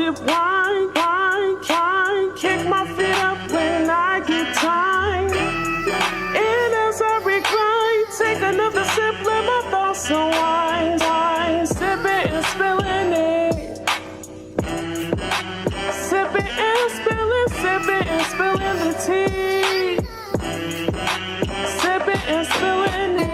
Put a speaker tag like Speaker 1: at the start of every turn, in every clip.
Speaker 1: sip wine, wine, wine. Kick my feet up when I get time. And as I recline, take another sip, let my thoughts unwind. Wine, sipping and spilling it. Sipping and spilling the tea. Sipping and spilling it.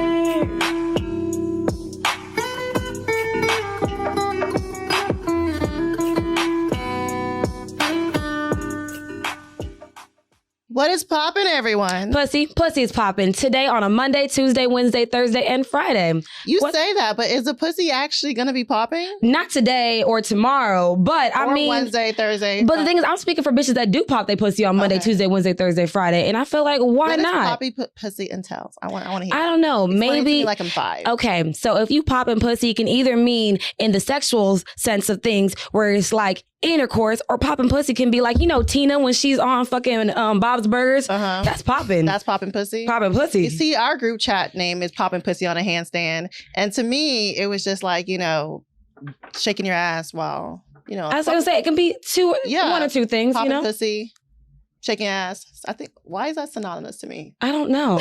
Speaker 2: What is poppin', everyone?
Speaker 3: Pussy is popping today on a Monday, Tuesday, Wednesday, Thursday, and Friday.
Speaker 2: You say that, but is the pussy actually going to be popping?
Speaker 3: Not today or tomorrow, but
Speaker 2: or
Speaker 3: I mean
Speaker 2: Wednesday, Thursday.
Speaker 3: But the thing is, I'm speaking for bitches that do pop their pussy on Monday, Tuesday, Wednesday, Thursday, Friday, and I feel like why not?
Speaker 2: Poppy pussy entails. I want to hear.
Speaker 3: I don't know. Maybe
Speaker 2: like I'm 5.
Speaker 3: Okay, so if you popping pussy, it can either mean in the sexual sense of things, where it's like intercourse, or popping pussy can be like, you know, Tina when she's on fucking Bob's Burgers. That's popping.
Speaker 2: That's popping pussy.
Speaker 3: Popping pussy.
Speaker 2: You see, our group chat name is popping pussy on a handstand, and to me, it was just like, you know, shaking your ass while, you know.
Speaker 3: I was gonna say it can be one or two things.
Speaker 2: Popping
Speaker 3: you know,
Speaker 2: pussy, shaking ass. I think, why is that synonymous to me?
Speaker 3: I don't know.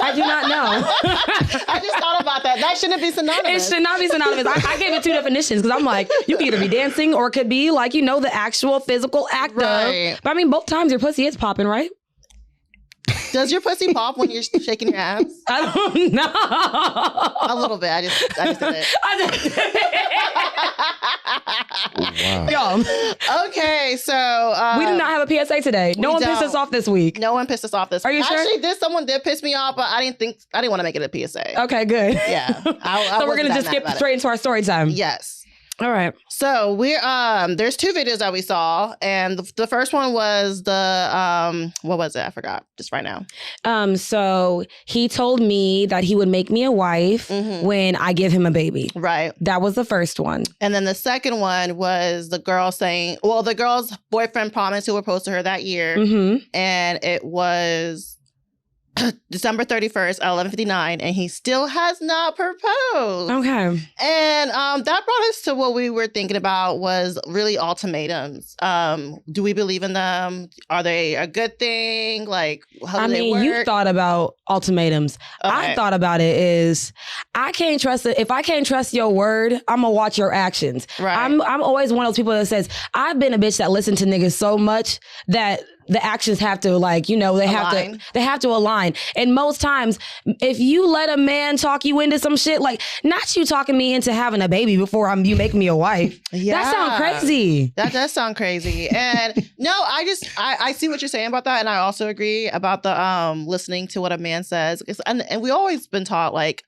Speaker 3: I do not know.
Speaker 2: I just thought about that. That shouldn't be synonymous.
Speaker 3: It should not be synonymous. I gave it 2 definitions because I'm like, you can either be dancing or it could be like, you know, the actual physical act of. But I mean, both times your pussy is popping, right?
Speaker 2: Does your pussy pop when you're shaking your ass?
Speaker 3: I don't know.
Speaker 2: A little bit. I just did it.
Speaker 3: Wow. Yo.
Speaker 2: Okay, so
Speaker 3: we do not have a PSA today. No one pissed us off this week.
Speaker 2: No one pissed us off this week.
Speaker 3: Are you sure?
Speaker 2: Actually, someone did piss me off, but I didn't want to make it a PSA.
Speaker 3: Okay, good.
Speaker 2: Yeah.
Speaker 3: So we're gonna just skip straight into our story time.
Speaker 2: Yes.
Speaker 3: All right.
Speaker 2: So we're there's 2 videos that we saw, and the first one was the what was it? I forgot just right now.
Speaker 3: So he told me that he would make me a wife when I give him a baby.
Speaker 2: Right.
Speaker 3: That was the first one.
Speaker 2: And then the second one was the girl saying, well, the girl's boyfriend promised who proposed to her that year, and it was December 31st at 11:59, and he still has not proposed.
Speaker 3: Okay.
Speaker 2: And that brought us to what we were thinking about, was really ultimatums. Do we believe in them? Are they a good thing? Like, how do they work?
Speaker 3: You thought about ultimatums.
Speaker 2: Okay.
Speaker 3: I thought about it is, I can't trust it. If I can't trust your word, I'm gonna watch your actions.
Speaker 2: Right.
Speaker 3: I'm always one of those people that says, I've been a bitch that listened to niggas so much that the actions have to, like, you know, they have to align. And most times, if you let a man talk you into some shit, like, not you talking me into having a baby before you make me a wife.
Speaker 2: Yeah.
Speaker 3: That sounds crazy.
Speaker 2: That does sound crazy. And no, I see what you're saying about that. And I also agree about the listening to what a man says. And we always been taught, like,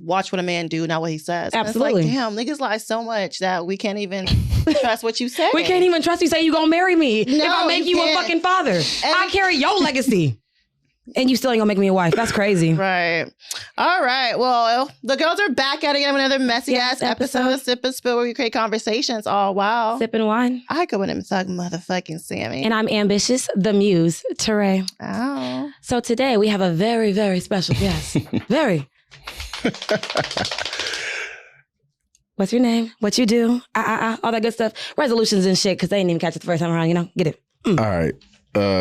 Speaker 2: watch what a man do, not what he says.
Speaker 3: Absolutely.
Speaker 2: It's like, damn, niggas lie so much that we can't even trust what you say.
Speaker 3: We can't even trust you say you gonna marry me if I make you a fucking father. And I carry your legacy. And you still ain't gonna make me a wife. That's crazy.
Speaker 2: Right. All right. Well, the girls are back at it again with another messy ass episode of Sip and Spill, where we create conversations. Oh, wow.
Speaker 3: Sipping wine.
Speaker 2: I go in and thug motherfucking Sammy.
Speaker 3: And I'm ambitious, the muse, Teray.
Speaker 2: Oh.
Speaker 3: So today we have a very, very special guest. Very. What's your name? What you do? All that good stuff. Resolutions and shit, because they didn't even catch it the first time around, you know? Get it.
Speaker 4: All right.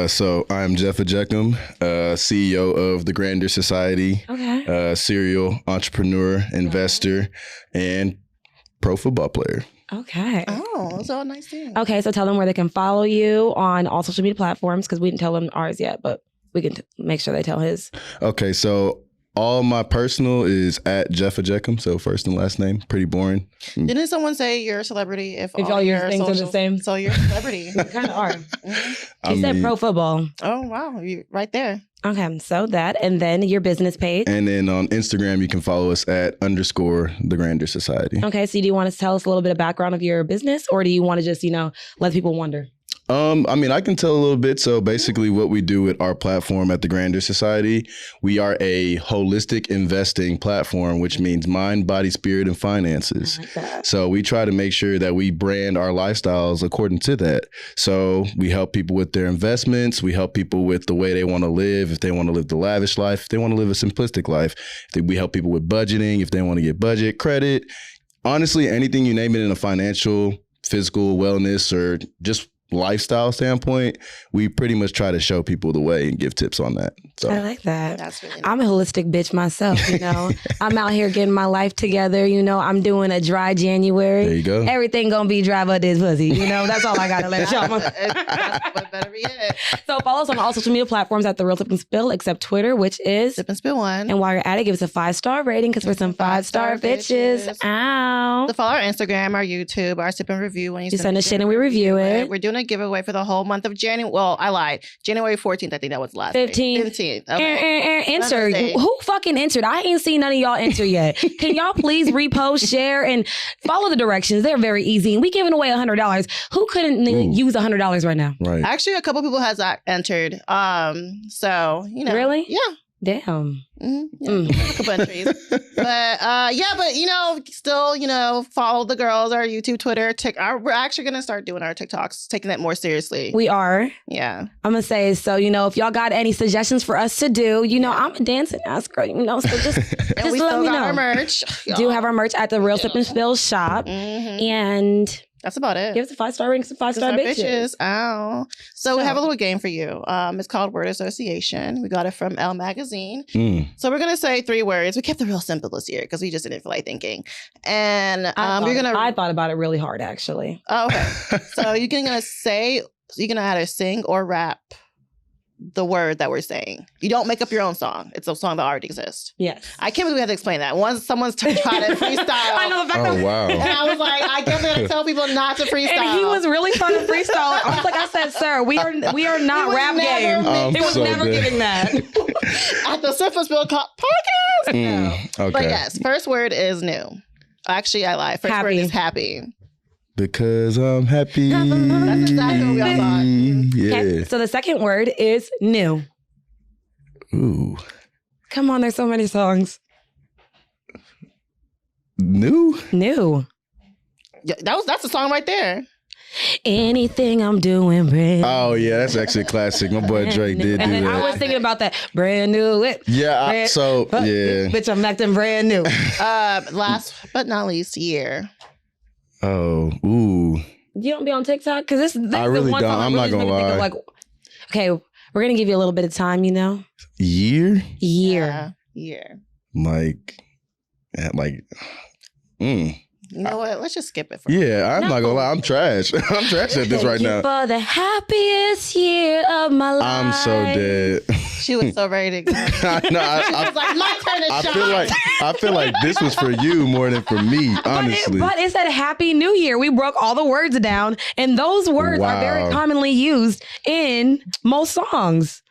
Speaker 4: So I'm Jeff Ejeckum, CEO of the Grander Society, serial entrepreneur, investor, and pro football player.
Speaker 3: Okay.
Speaker 2: Oh, that's all nice things.
Speaker 3: Okay, so tell them where they can follow you on all social media platforms, because we didn't tell them ours yet, but we can make sure they tell his.
Speaker 4: Okay, so all my personal is at Jeff Ejeckum, so first and last name, pretty boring.
Speaker 2: Didn't someone say you're a celebrity if
Speaker 3: all your things
Speaker 2: socials
Speaker 3: are the same?
Speaker 2: So you're a celebrity.
Speaker 3: You kind of are. He said pro football.
Speaker 2: Oh, wow. You're right there.
Speaker 3: Okay, so that, and then your business page.
Speaker 4: And then on Instagram, you can follow us at _ the Grander Society.
Speaker 3: Okay, so do you want to tell us a little bit of background of your business, or do you want to just, you know, let people wonder?
Speaker 4: I mean, I can tell a little bit. So basically what we do with our platform at the Grander Society, we are a holistic investing platform, which means mind, body, spirit, and finances.
Speaker 3: I like that.
Speaker 4: So we try to make sure that we brand our lifestyles according to that. So we help people with their investments. We help people with the way they want to live. If they want to live the lavish life, if they want to live a simplistic life, we help people with budgeting. If they want to get budget, credit, honestly, anything you name it in a financial physical wellness or just lifestyle standpoint, we pretty much try to show people the way and give tips on that. So
Speaker 3: I like that.
Speaker 2: That's really nice.
Speaker 3: I'm a holistic bitch myself, you know. I'm out here getting my life together, you know. I'm doing a dry January.
Speaker 4: there you go.
Speaker 3: Everything gonna be dry but this pussy, you know. That's all I gotta let y'all know.
Speaker 2: That's what better be it.
Speaker 3: So follow us on all social media platforms at The Real Sip and Spill, except Twitter, which is
Speaker 2: Sip and Spill One.
Speaker 3: And while you're at it, give us a 5-star rating because we're some 5-star bitches. Ow.
Speaker 2: So follow our Instagram, our YouTube, our Sip and Review. When
Speaker 3: You send us shit and we review it.
Speaker 2: We're doing a giveaway for the whole month of January. Well, I lied. January 14th, I think that was last.
Speaker 3: 15th.
Speaker 2: 15th. Okay.
Speaker 3: Enter. Who fucking entered? I ain't seen none of y'all enter yet. Can y'all please repost, share, and follow the directions? They're very easy. And we giving away $100. Who couldn't use $100 right now?
Speaker 4: Right.
Speaker 2: Actually, a couple people has entered. So, you know.
Speaker 3: Really?
Speaker 2: Yeah.
Speaker 3: Damn.
Speaker 2: Yeah, a couple entries. But you know, still, you know, follow the girls, our YouTube, Twitter, we're actually gonna start doing our TikToks, taking that more seriously.
Speaker 3: We are.
Speaker 2: Yeah.
Speaker 3: I'm gonna say, so, you know, if y'all got any suggestions for us to do, you know, I'm a dancing ass girl, you know, so just
Speaker 2: And we
Speaker 3: let
Speaker 2: still
Speaker 3: me
Speaker 2: got
Speaker 3: know.
Speaker 2: our merch.
Speaker 3: Do have our merch at the Real Sip and Spill shop. And
Speaker 2: that's about it.
Speaker 3: give us a 5-star rating, some 5-star bitches.
Speaker 2: Ow. So we have a little game for you. It's called Word Association. We got it from Elle Magazine. So we're gonna say 3 words. We kept it real simple this year because we just didn't feel like thinking. And
Speaker 3: I thought about it really hard, actually.
Speaker 2: Oh, okay. So you're gonna either sing or rap the word that we're saying. You don't make up your own song. It's a song that already exists.
Speaker 3: Yes.
Speaker 2: I can't believe we have to explain that. Once someone's trying to freestyle.
Speaker 3: I know the fact
Speaker 4: Oh, wow.
Speaker 2: And I was like, I guess I gotta tell people not to freestyle.
Speaker 3: And he was really trying to freestyle. I was like, I said, sir, we are not
Speaker 2: was
Speaker 3: rap
Speaker 2: never
Speaker 3: game. It was
Speaker 4: so
Speaker 3: never
Speaker 4: dead.
Speaker 3: giving that.
Speaker 2: At the Sip and Spill podcast.
Speaker 4: Okay.
Speaker 2: But yes, first word is new. Actually, I lied. First word
Speaker 3: Happy.
Speaker 2: is happy.
Speaker 4: Because I'm happy.
Speaker 2: That's exactly what we all thought.
Speaker 4: Yeah.
Speaker 3: Okay, so the second word is new.
Speaker 4: Ooh.
Speaker 3: Come on, there's so many songs.
Speaker 4: New?
Speaker 3: New.
Speaker 2: Yeah, that's a song right there.
Speaker 3: Anything I'm doing brand
Speaker 4: Oh, yeah, that's actually a classic. My boy Drake did do
Speaker 3: And then I
Speaker 4: that.
Speaker 3: was thinking about that brand new.
Speaker 4: Yeah,
Speaker 3: yeah. Bitch, I'm acting brand new.
Speaker 2: Last but not least, year.
Speaker 4: Oh, ooh.
Speaker 3: You don't be on TikTok? Because this
Speaker 4: I really
Speaker 3: the one
Speaker 4: don't.
Speaker 3: song
Speaker 4: I'm
Speaker 3: really
Speaker 4: not gonna
Speaker 3: made me think of,
Speaker 4: lie.
Speaker 3: like, okay, we're going to give you a little bit of time, you know?
Speaker 4: Year?
Speaker 3: Year.
Speaker 2: Year.
Speaker 4: Like,
Speaker 2: You know what? Let's just skip it for
Speaker 4: yeah, I'm not gonna lie. I'm trash. I'm trash at this right
Speaker 3: Thank you
Speaker 4: now.
Speaker 3: for the happiest year of my life.
Speaker 4: I'm so dead.
Speaker 2: She was so ready to go.
Speaker 4: I know.
Speaker 2: I was like, my turn to shine.
Speaker 4: I feel like this was for you more than for me, honestly.
Speaker 3: But it said Happy New Year. We broke all the words down, and those words are very
Speaker 4: Wow.
Speaker 3: commonly used in most songs.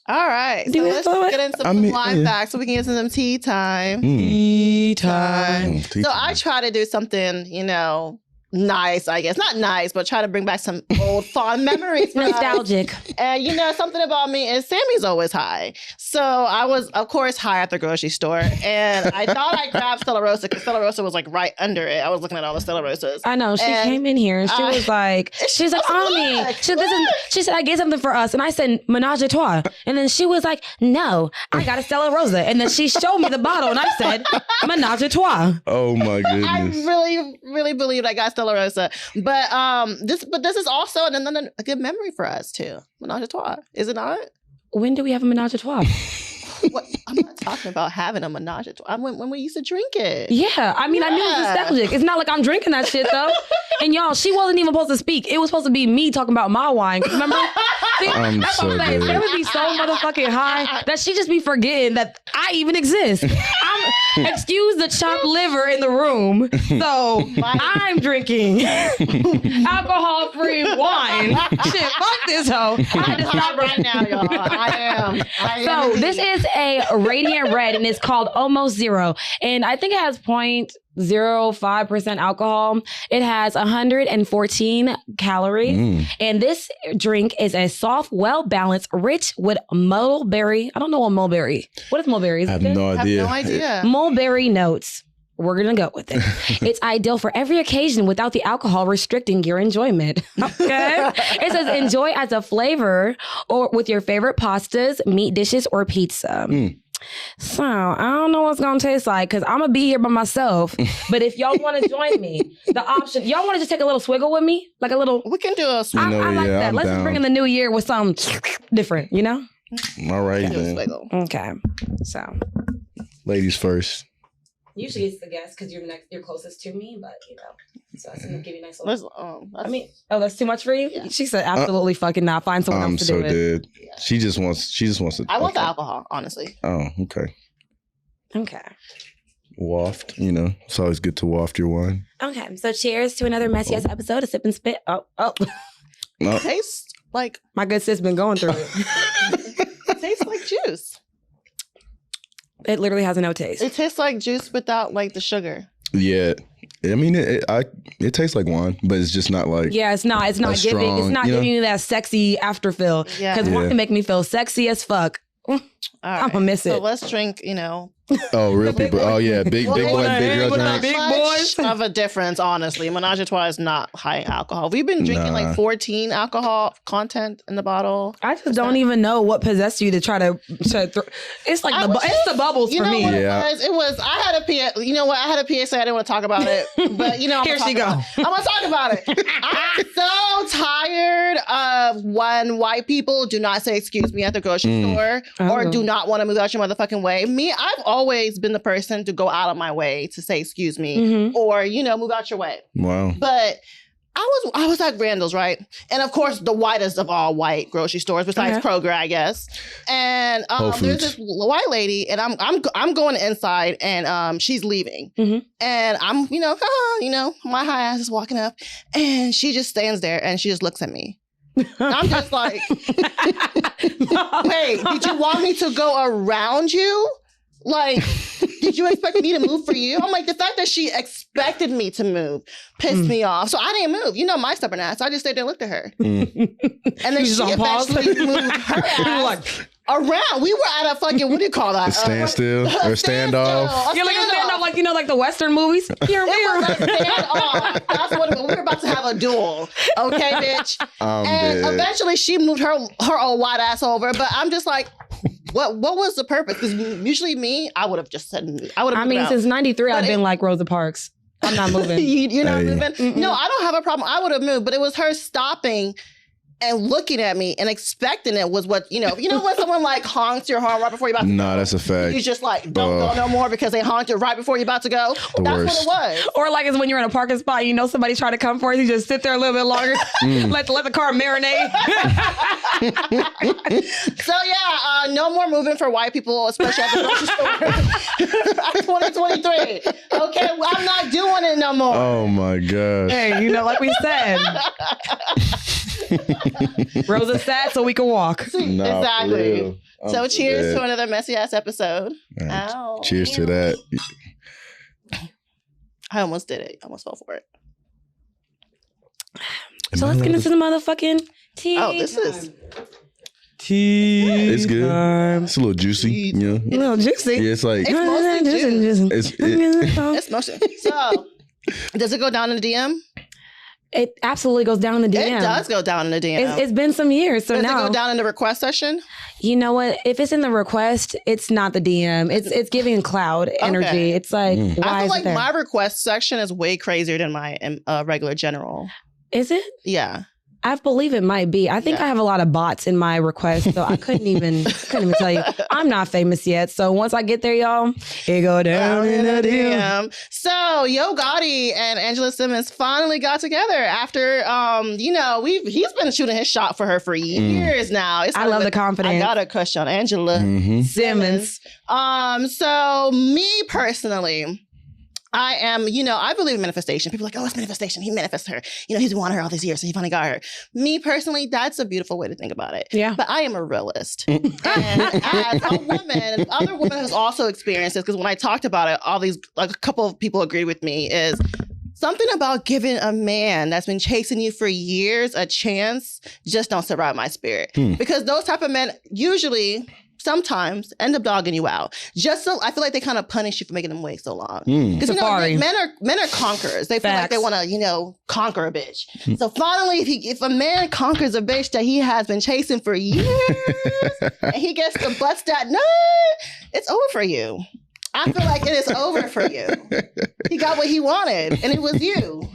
Speaker 2: All right. So
Speaker 3: Do we
Speaker 2: let's
Speaker 3: follow it?
Speaker 2: get into some live facts so we can get into some tea time.
Speaker 3: Tea time.
Speaker 2: So I try to do something, you know, nice, I guess. Not nice, but try to bring back some old fond memories. for us.
Speaker 3: Nostalgic.
Speaker 2: And you know, something about me is Sammy's always high. So I was, of course, high at the grocery store. And I thought I grabbed Stella Rosa because Stella Rosa was like right under it. I was looking at all the Stella Rosas.
Speaker 3: I know. She
Speaker 2: And
Speaker 3: came in here and she was like, Ami,
Speaker 2: look,
Speaker 3: she said, I get something for us. And I said, Menage a Trois. And then she was like, no, I got a Stella Rosa. And then she showed me the bottle and I said, Menage a Trois.
Speaker 4: Oh my
Speaker 2: I
Speaker 4: goodness.
Speaker 2: really, really believed I got Stella Rosa. But this is also a good memory for us too. Menage a Trois, is it not?
Speaker 3: When do we have a Menage a Trois?
Speaker 2: What? I'm not talking about having a Menage a Trois. When we used to drink it.
Speaker 3: Yeah, I mean, I knew it was
Speaker 2: Yeah.
Speaker 3: nostalgic. It's not like I'm drinking that shit though. And y'all, she wasn't even supposed to speak. It was supposed to be me talking about my wine. Remember? See,
Speaker 4: I'm
Speaker 3: that's
Speaker 4: so
Speaker 3: what I'm saying.
Speaker 4: dead.
Speaker 3: She would be so motherfucking high that she just be forgetting that I even exist. Excuse the chopped liver in the room. So I'm drinking alcohol-free wine. Shit, fuck this hoe. I had to stop
Speaker 2: right now, y'all. I am.
Speaker 3: So this is a radiant red and it's called Almost Zero. And I think it has 0.05% alcohol. It has 114 calories. And this drink is a soft, well-balanced, rich with mulberry. I don't know what mulberry. What is mulberry? Is
Speaker 4: I
Speaker 3: it
Speaker 4: have
Speaker 3: good?
Speaker 4: no
Speaker 2: I have
Speaker 4: idea.
Speaker 2: no idea.
Speaker 3: Mulberry notes. We're going to go with it. It's ideal for every occasion without the alcohol restricting your enjoyment. Okay. It says enjoy as a flavor or with your favorite pastas, meat dishes, or pizza. So I don't know what's gonna taste like because I'm gonna be here by myself. But if y'all want to join me, the option y'all want to just take a little swiggle with me, like a little.
Speaker 2: We can do a.
Speaker 3: I like that. Let's just bring in the new year with something different, you know.
Speaker 4: All right then.
Speaker 3: Okay, so
Speaker 4: ladies first.
Speaker 3: usually it's the guest because you're closest to me, but you know, so I was gonna give you a nice little. That's too much for you. Yeah. She said absolutely fucking not. Find someone else to do it. I'm so dead.
Speaker 2: Yeah.
Speaker 4: She just wants to.
Speaker 2: I want the alcohol, honestly.
Speaker 4: Oh, okay.
Speaker 3: Okay.
Speaker 4: Waft, you know, it's always good to waft your wine.
Speaker 3: Okay, so cheers to another messy ass episode of Sip and Spit. Oh.
Speaker 2: No. It tastes like
Speaker 3: my good sis been going through it.
Speaker 2: It tastes like juice.
Speaker 3: It literally has no taste.
Speaker 2: It tastes like juice without like the sugar.
Speaker 4: Yeah, I mean it tastes like wine, but it's just not like.
Speaker 3: Yeah, it's not giving.
Speaker 4: Strong,
Speaker 3: it's not giving you that sexy afterfeel.
Speaker 2: Yeah,
Speaker 3: because wine can make me feel sexy as fuck. I'm gonna miss it.
Speaker 2: So let's drink, you know.
Speaker 4: Oh, real people. Oh, yeah. Big boy, big girl drink.
Speaker 2: Big boys. Of a difference, honestly. Menage a Trois is not high in alcohol. We've been drinking like 14 alcohol content in the bottle.
Speaker 3: I just don't even know what possessed you to try to it's like it's the bubbles for me.
Speaker 2: It was, I had a you know what? I had a PSA. I didn't want to talk about it, but you know,
Speaker 3: here she go.
Speaker 2: I'm going to talk about it. I'm so tired of when white people do not say excuse me at the grocery store or do not want to move out your motherfucking way. Me, I've always been the person to go out of my way to say excuse me or, you know, move out your way.
Speaker 4: Wow.
Speaker 2: But I was at Randall's, right? And of course, the whitest of all white grocery stores, besides Kroger, I guess. And there's this white lady, and I'm going inside, and she's leaving, and I'm my high ass is walking up, and she just stands there, and she just looks at me. I'm just like, wait, did you want me to go around you? Like, did you expect me to move for you? I'm like, the fact that she expected me to move pissed me off. So I didn't move. You know my stubborn ass. I just stayed there and looked at her. And then she eventually moved her ass around. We were at a fucking, what do you call that?
Speaker 4: A standstill or standoff?
Speaker 3: You're like a standoff, like, you know, like the Western movies. Here,
Speaker 2: it was a standoff. That's what it was. We were about to have a duel. Okay, bitch. And eventually she moved her old white ass over. But I'm just like, what was the purpose? Because usually me, I would have just said,
Speaker 3: since 93, I've been like Rosa Parks. I'm not moving.
Speaker 2: You're not moving? Mm-mm. No, I don't have a problem. I would have moved, but it was her stopping and looking at me and expecting it was what, you know when someone like honks your horn right before you're about to go?
Speaker 4: Nah, that's a fact.
Speaker 2: You just like, don't go no more because they honked it right before you're about to go. That's
Speaker 4: worst.
Speaker 2: what it was.
Speaker 3: Or like it's when you're in a parking spot, you know somebody's trying to come for you, you just sit there a little bit longer, let the car marinate.
Speaker 2: So yeah, no more moving for white people, especially at the grocery store. 2023. Okay, well, I'm not doing it no more.
Speaker 4: Oh my gosh.
Speaker 3: Hey, you know, like we said. Rosa's sad so we can walk.
Speaker 2: Exactly. So cheers to another messy ass episode.
Speaker 4: Right. Ow. Cheers to that.
Speaker 2: I almost did it. I almost fell for it.
Speaker 3: So let's get into the motherfucking tea.
Speaker 2: Oh, this is
Speaker 3: tea.
Speaker 4: It's good. It's a little juicy. You know?
Speaker 3: A little juicy.
Speaker 4: Yeah, it's like
Speaker 2: it's mostly. So does it go down in the DM?
Speaker 3: It absolutely goes down in the DM.
Speaker 2: It does go down in the DM.
Speaker 3: It's been some years, so
Speaker 2: does
Speaker 3: now
Speaker 2: it go down in the request session?
Speaker 3: You know what? If it's in the request, it's not the DM. It's giving cloud energy. It's like why
Speaker 2: I feel
Speaker 3: is
Speaker 2: like
Speaker 3: it there?
Speaker 2: my request section is way crazier than my regular general.
Speaker 3: Is it?
Speaker 2: Yeah.
Speaker 3: I believe it might be. I think I have a lot of bots in my request, so I couldn't even tell you. I'm not famous yet, so once I get there, y'all, it go down in the DM.
Speaker 2: So Yo Gotti and Angela Simmons finally got together after, he's been shooting his shot for her for years now.
Speaker 3: I love the confidence.
Speaker 2: I got a crush on Angela Simmons. So me personally, I am, I believe in manifestation. People are like, oh, it's manifestation. He manifested her. He's wanted her all these years, so he finally got her. Me personally, that's a beautiful way to think about it.
Speaker 3: Yeah.
Speaker 2: But I am a realist. And as a woman, other women who's also experienced this, because when I talked about it, a couple of people agreed with me, is something about giving a man that's been chasing you for years a chance just don't sit right with my spirit. Because those type of men usually sometimes end up dogging you out. Just so I feel like they kind of punish you for making them wait so long. Because
Speaker 3: Safari.
Speaker 2: men are conquerors. They feel like they want to, conquer a bitch. So finally, if a man conquers a bitch that he has been chasing for years, and he gets to bust that nut, it's over for you. I feel like it is over for you. He got what he wanted, and it was you.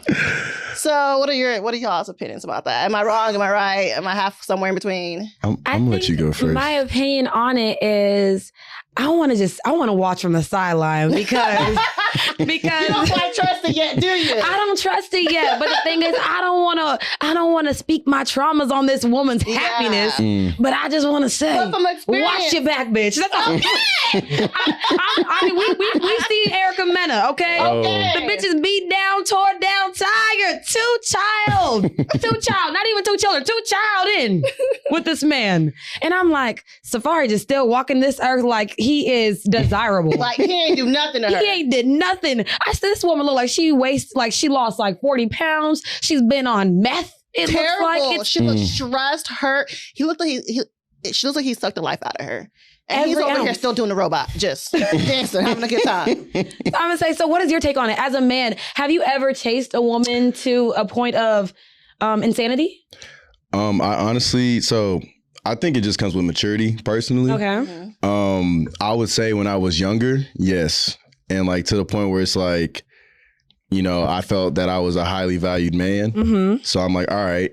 Speaker 2: So, what are y'all's opinions about that? Am I wrong? Am I right? Am I half somewhere in between?
Speaker 4: I'm gonna let you go first.
Speaker 3: My opinion on it is, I want to watch from the sideline because
Speaker 2: You don't quite trust it yet, do you?
Speaker 3: I don't trust it yet. But the thing is, I don't want to speak my traumas on this woman's happiness. But I just want to say, watch your back, bitch. That's all. I mean, we see Erica Mena, okay? The bitch is beat down, tore down, tired, two child, not even two children, two child in with this man. And I'm like, Safari just still walking this earth like he is desirable.
Speaker 2: Like he ain't do nothing to her.
Speaker 3: He ain't did nothing. I said, this woman look like she she lost like 40 pounds. She's been on meth. It
Speaker 2: Terrible.
Speaker 3: looks like
Speaker 2: she looks stressed, hurt. She looks like he sucked the life out of her. And he's over here still doing the robot, just dancing, having a good time.
Speaker 3: I'm gonna say, so what is your take on it? As a man, have you ever chased a woman to a point of insanity?
Speaker 4: I honestly, I think it just comes with maturity, personally.
Speaker 3: Okay.
Speaker 4: I would say when I was younger, yes. And like to the point where it's like, I felt that I was a highly valued man. So I'm like, all right,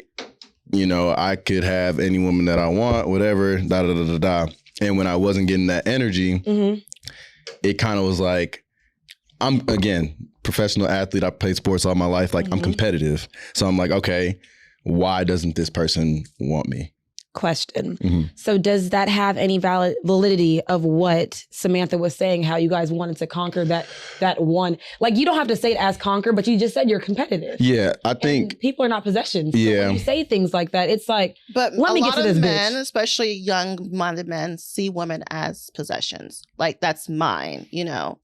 Speaker 4: I could have any woman that I want, whatever, da-da-da-da-da. And when I wasn't getting that energy, it kind of was like, I'm, again, professional athlete. I played sports all my life. Like, I'm competitive. So I'm like, okay, why doesn't this person want me?
Speaker 3: Question. So does that have any validity of what Samantha was saying, how you guys wanted to conquer that one? Like, you don't have to say it as conquer, but you just said you're competitive.
Speaker 4: Yeah, I think...
Speaker 3: And people are not possessions. So
Speaker 4: yeah.
Speaker 3: when you say things like that, it's like,
Speaker 2: but
Speaker 3: let me get to this
Speaker 2: men,
Speaker 3: bitch.
Speaker 2: especially young-minded men, see women as possessions. Like, that's mine,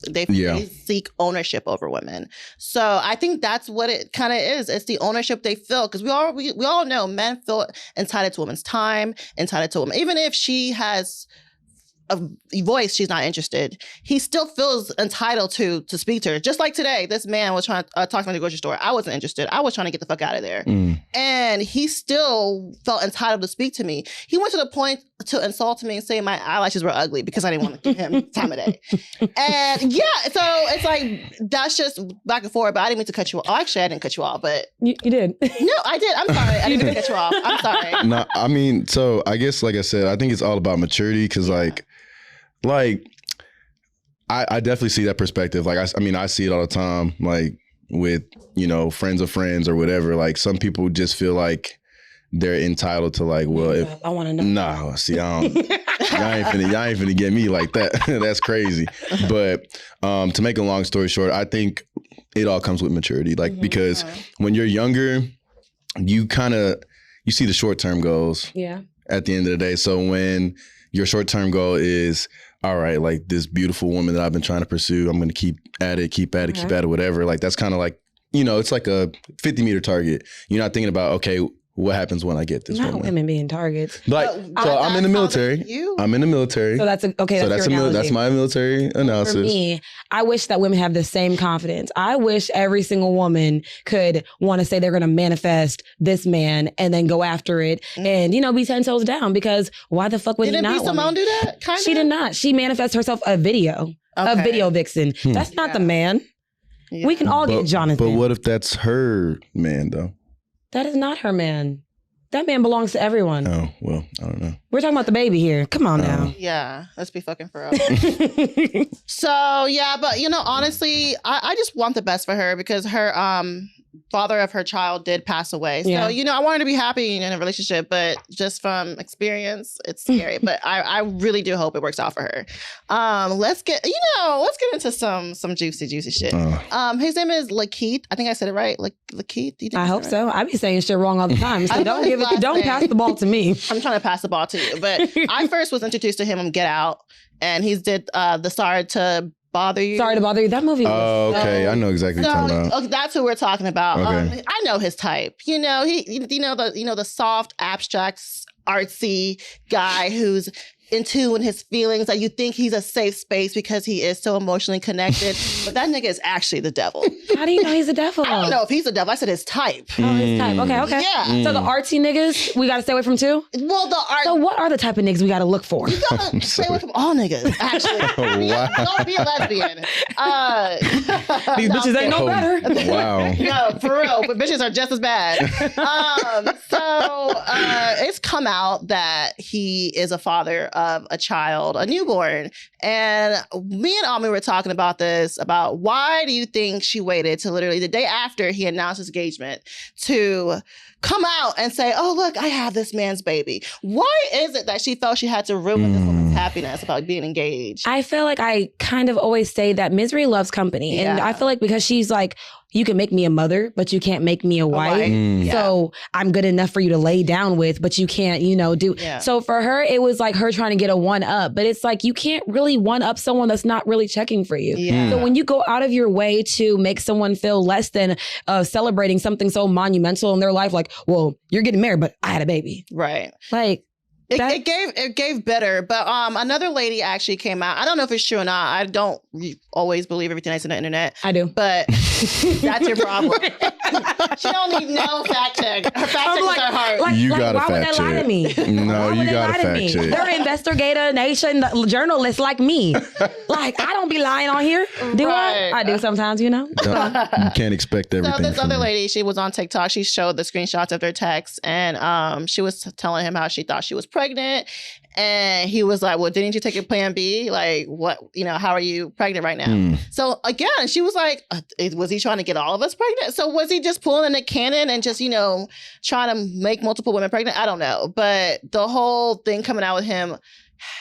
Speaker 2: They seek ownership over women. So I think that's what it kind of is. It's the ownership they feel. Because we all know men feel entitled to women's time, entitled to women. Even if she has a voice, she's not interested. He still feels entitled to speak to her. Just like today, this man was trying to talk to me at the grocery store. I wasn't interested. I was trying to get the fuck out of there. And he still felt entitled to speak to me. He went to the point to insult me and say my eyelashes were ugly because I didn't want to give him time of day. And yeah, so it's like, that's just back and forth, but I didn't mean to cut you off. Oh, actually, I didn't cut you off, but... You
Speaker 3: did.
Speaker 2: No, I did. I'm sorry. I didn't mean to cut you off. I'm sorry.
Speaker 4: No, I mean, so I guess, like I said, I think it's all about maturity because I definitely see that perspective. Like, I see it all the time, like with, friends of friends or whatever. Like, some people just feel like they're entitled to like, well, if
Speaker 3: I want to know.
Speaker 4: No, see, I don't, y'all ain't finna get me like that. That's crazy. But to make a long story short, I think it all comes with maturity. Like, because when you're younger, you see the short-term goals at the end of the day. So when your short-term goal is, all right, like this beautiful woman that I've been trying to pursue, I'm going to keep at it, whatever. Like, that's kind of like, it's like a 50-meter target. You're not thinking about, okay, what happens when I get this woman?
Speaker 3: Not women being targets.
Speaker 4: Like, so I'm in the military. I'm in the military.
Speaker 3: So that's
Speaker 4: that's my military analysis.
Speaker 3: For me, I wish that women have the same confidence. I wish every single woman could want to say they're going to manifest this man and then go after it and, be 10 toes down, because why the fuck would he not want me?
Speaker 2: Didn't Simone do that? Kind of?
Speaker 3: She did not. She manifested herself a video vixen. That's not the man. Yeah. We can all get Jonathan.
Speaker 4: But what if that's her man, though?
Speaker 3: That is not her man. That man belongs to everyone.
Speaker 4: Oh, well, I don't know.
Speaker 3: We're talking about the baby here. Come on now.
Speaker 2: Yeah, let's be fucking for real. So, yeah, but, honestly, I just want the best for her because her father of her child did pass away. So, I want her to be happy in a relationship, but just from experience, it's scary. But I really do hope it works out for her. Let's get into some juicy shit. His name is Lakeith. I think I said it right. Lakeith?
Speaker 3: I hope so. I be saying shit wrong all the time. So don't pass the ball to me.
Speaker 2: I'm trying to pass the ball to you. But I first was introduced to him on Get Out, and he's did the Sorry to Bother You.
Speaker 3: Sorry to Bother You. That movie was...
Speaker 4: Oh, okay. I know exactly what you're talking about.
Speaker 2: Okay, that's who we're talking about.
Speaker 4: Okay.
Speaker 2: I know his type. The soft, abstract, artsy guy who's in tune with his feelings, that you think he's a safe space because he is so emotionally connected. But that nigga is actually the devil.
Speaker 3: How do you know he's the devil?
Speaker 2: I don't know if he's the devil. I said his type.
Speaker 3: Oh, his type. Okay.
Speaker 2: Yeah.
Speaker 3: So the artsy niggas, we got to stay away from too?
Speaker 2: Well,
Speaker 3: So what are the type of niggas we got to look for?
Speaker 2: You gotta stay away from all niggas, actually.
Speaker 4: Wow.
Speaker 2: Don't be a lesbian.
Speaker 3: These bitches ain't no better.
Speaker 4: Wow.
Speaker 2: No, for real. But bitches are just as bad. It's come out that he is a father of a child, a newborn. And me and Ami were talking about this, about why do you think she waited till literally the day after he announced his engagement to come out and say, oh, look, I have this man's baby. Why is it that she felt she had to ruin this woman's happiness about being engaged?
Speaker 3: I feel like I kind of always say that misery loves company. And I feel like because she's like, you can make me a mother, but you can't make me a wife. So I'm good enough for you to lay down with, but you can't, do. Yeah. So for her, it was like her trying to get a one up, but it's like, you can't really one up someone that's not really checking for you. Yeah. So when you go out of your way to make someone feel less than celebrating something so monumental in their life, like, well, you're getting married, but I had a baby.
Speaker 2: Right.
Speaker 3: Like,
Speaker 2: It gave better, but another lady actually came out. I don't know if it's true or not. I don't always believe everything that's on the internet.
Speaker 3: I do,
Speaker 2: but that's your problem. She don't need no fact check. Her fact check is her heart.
Speaker 4: You gotta
Speaker 3: why would
Speaker 4: fact
Speaker 3: they lie to me?
Speaker 4: No, you gotta fact check.
Speaker 3: They're investigator nation journalists like me. Like, I don't be lying on here. Do I do sometimes, You
Speaker 4: can't expect everything.
Speaker 2: So this other lady, she was on TikTok. She showed the screenshots of their texts, and she was telling him how she thought she was pregnant, and he was like, well, didn't you take your plan B? Like, what, how are you pregnant right now? So again, she was like, was he trying to get all of us pregnant? So was he just pulling in a cannon and just, trying to make multiple women pregnant? I don't know. But the whole thing coming out with him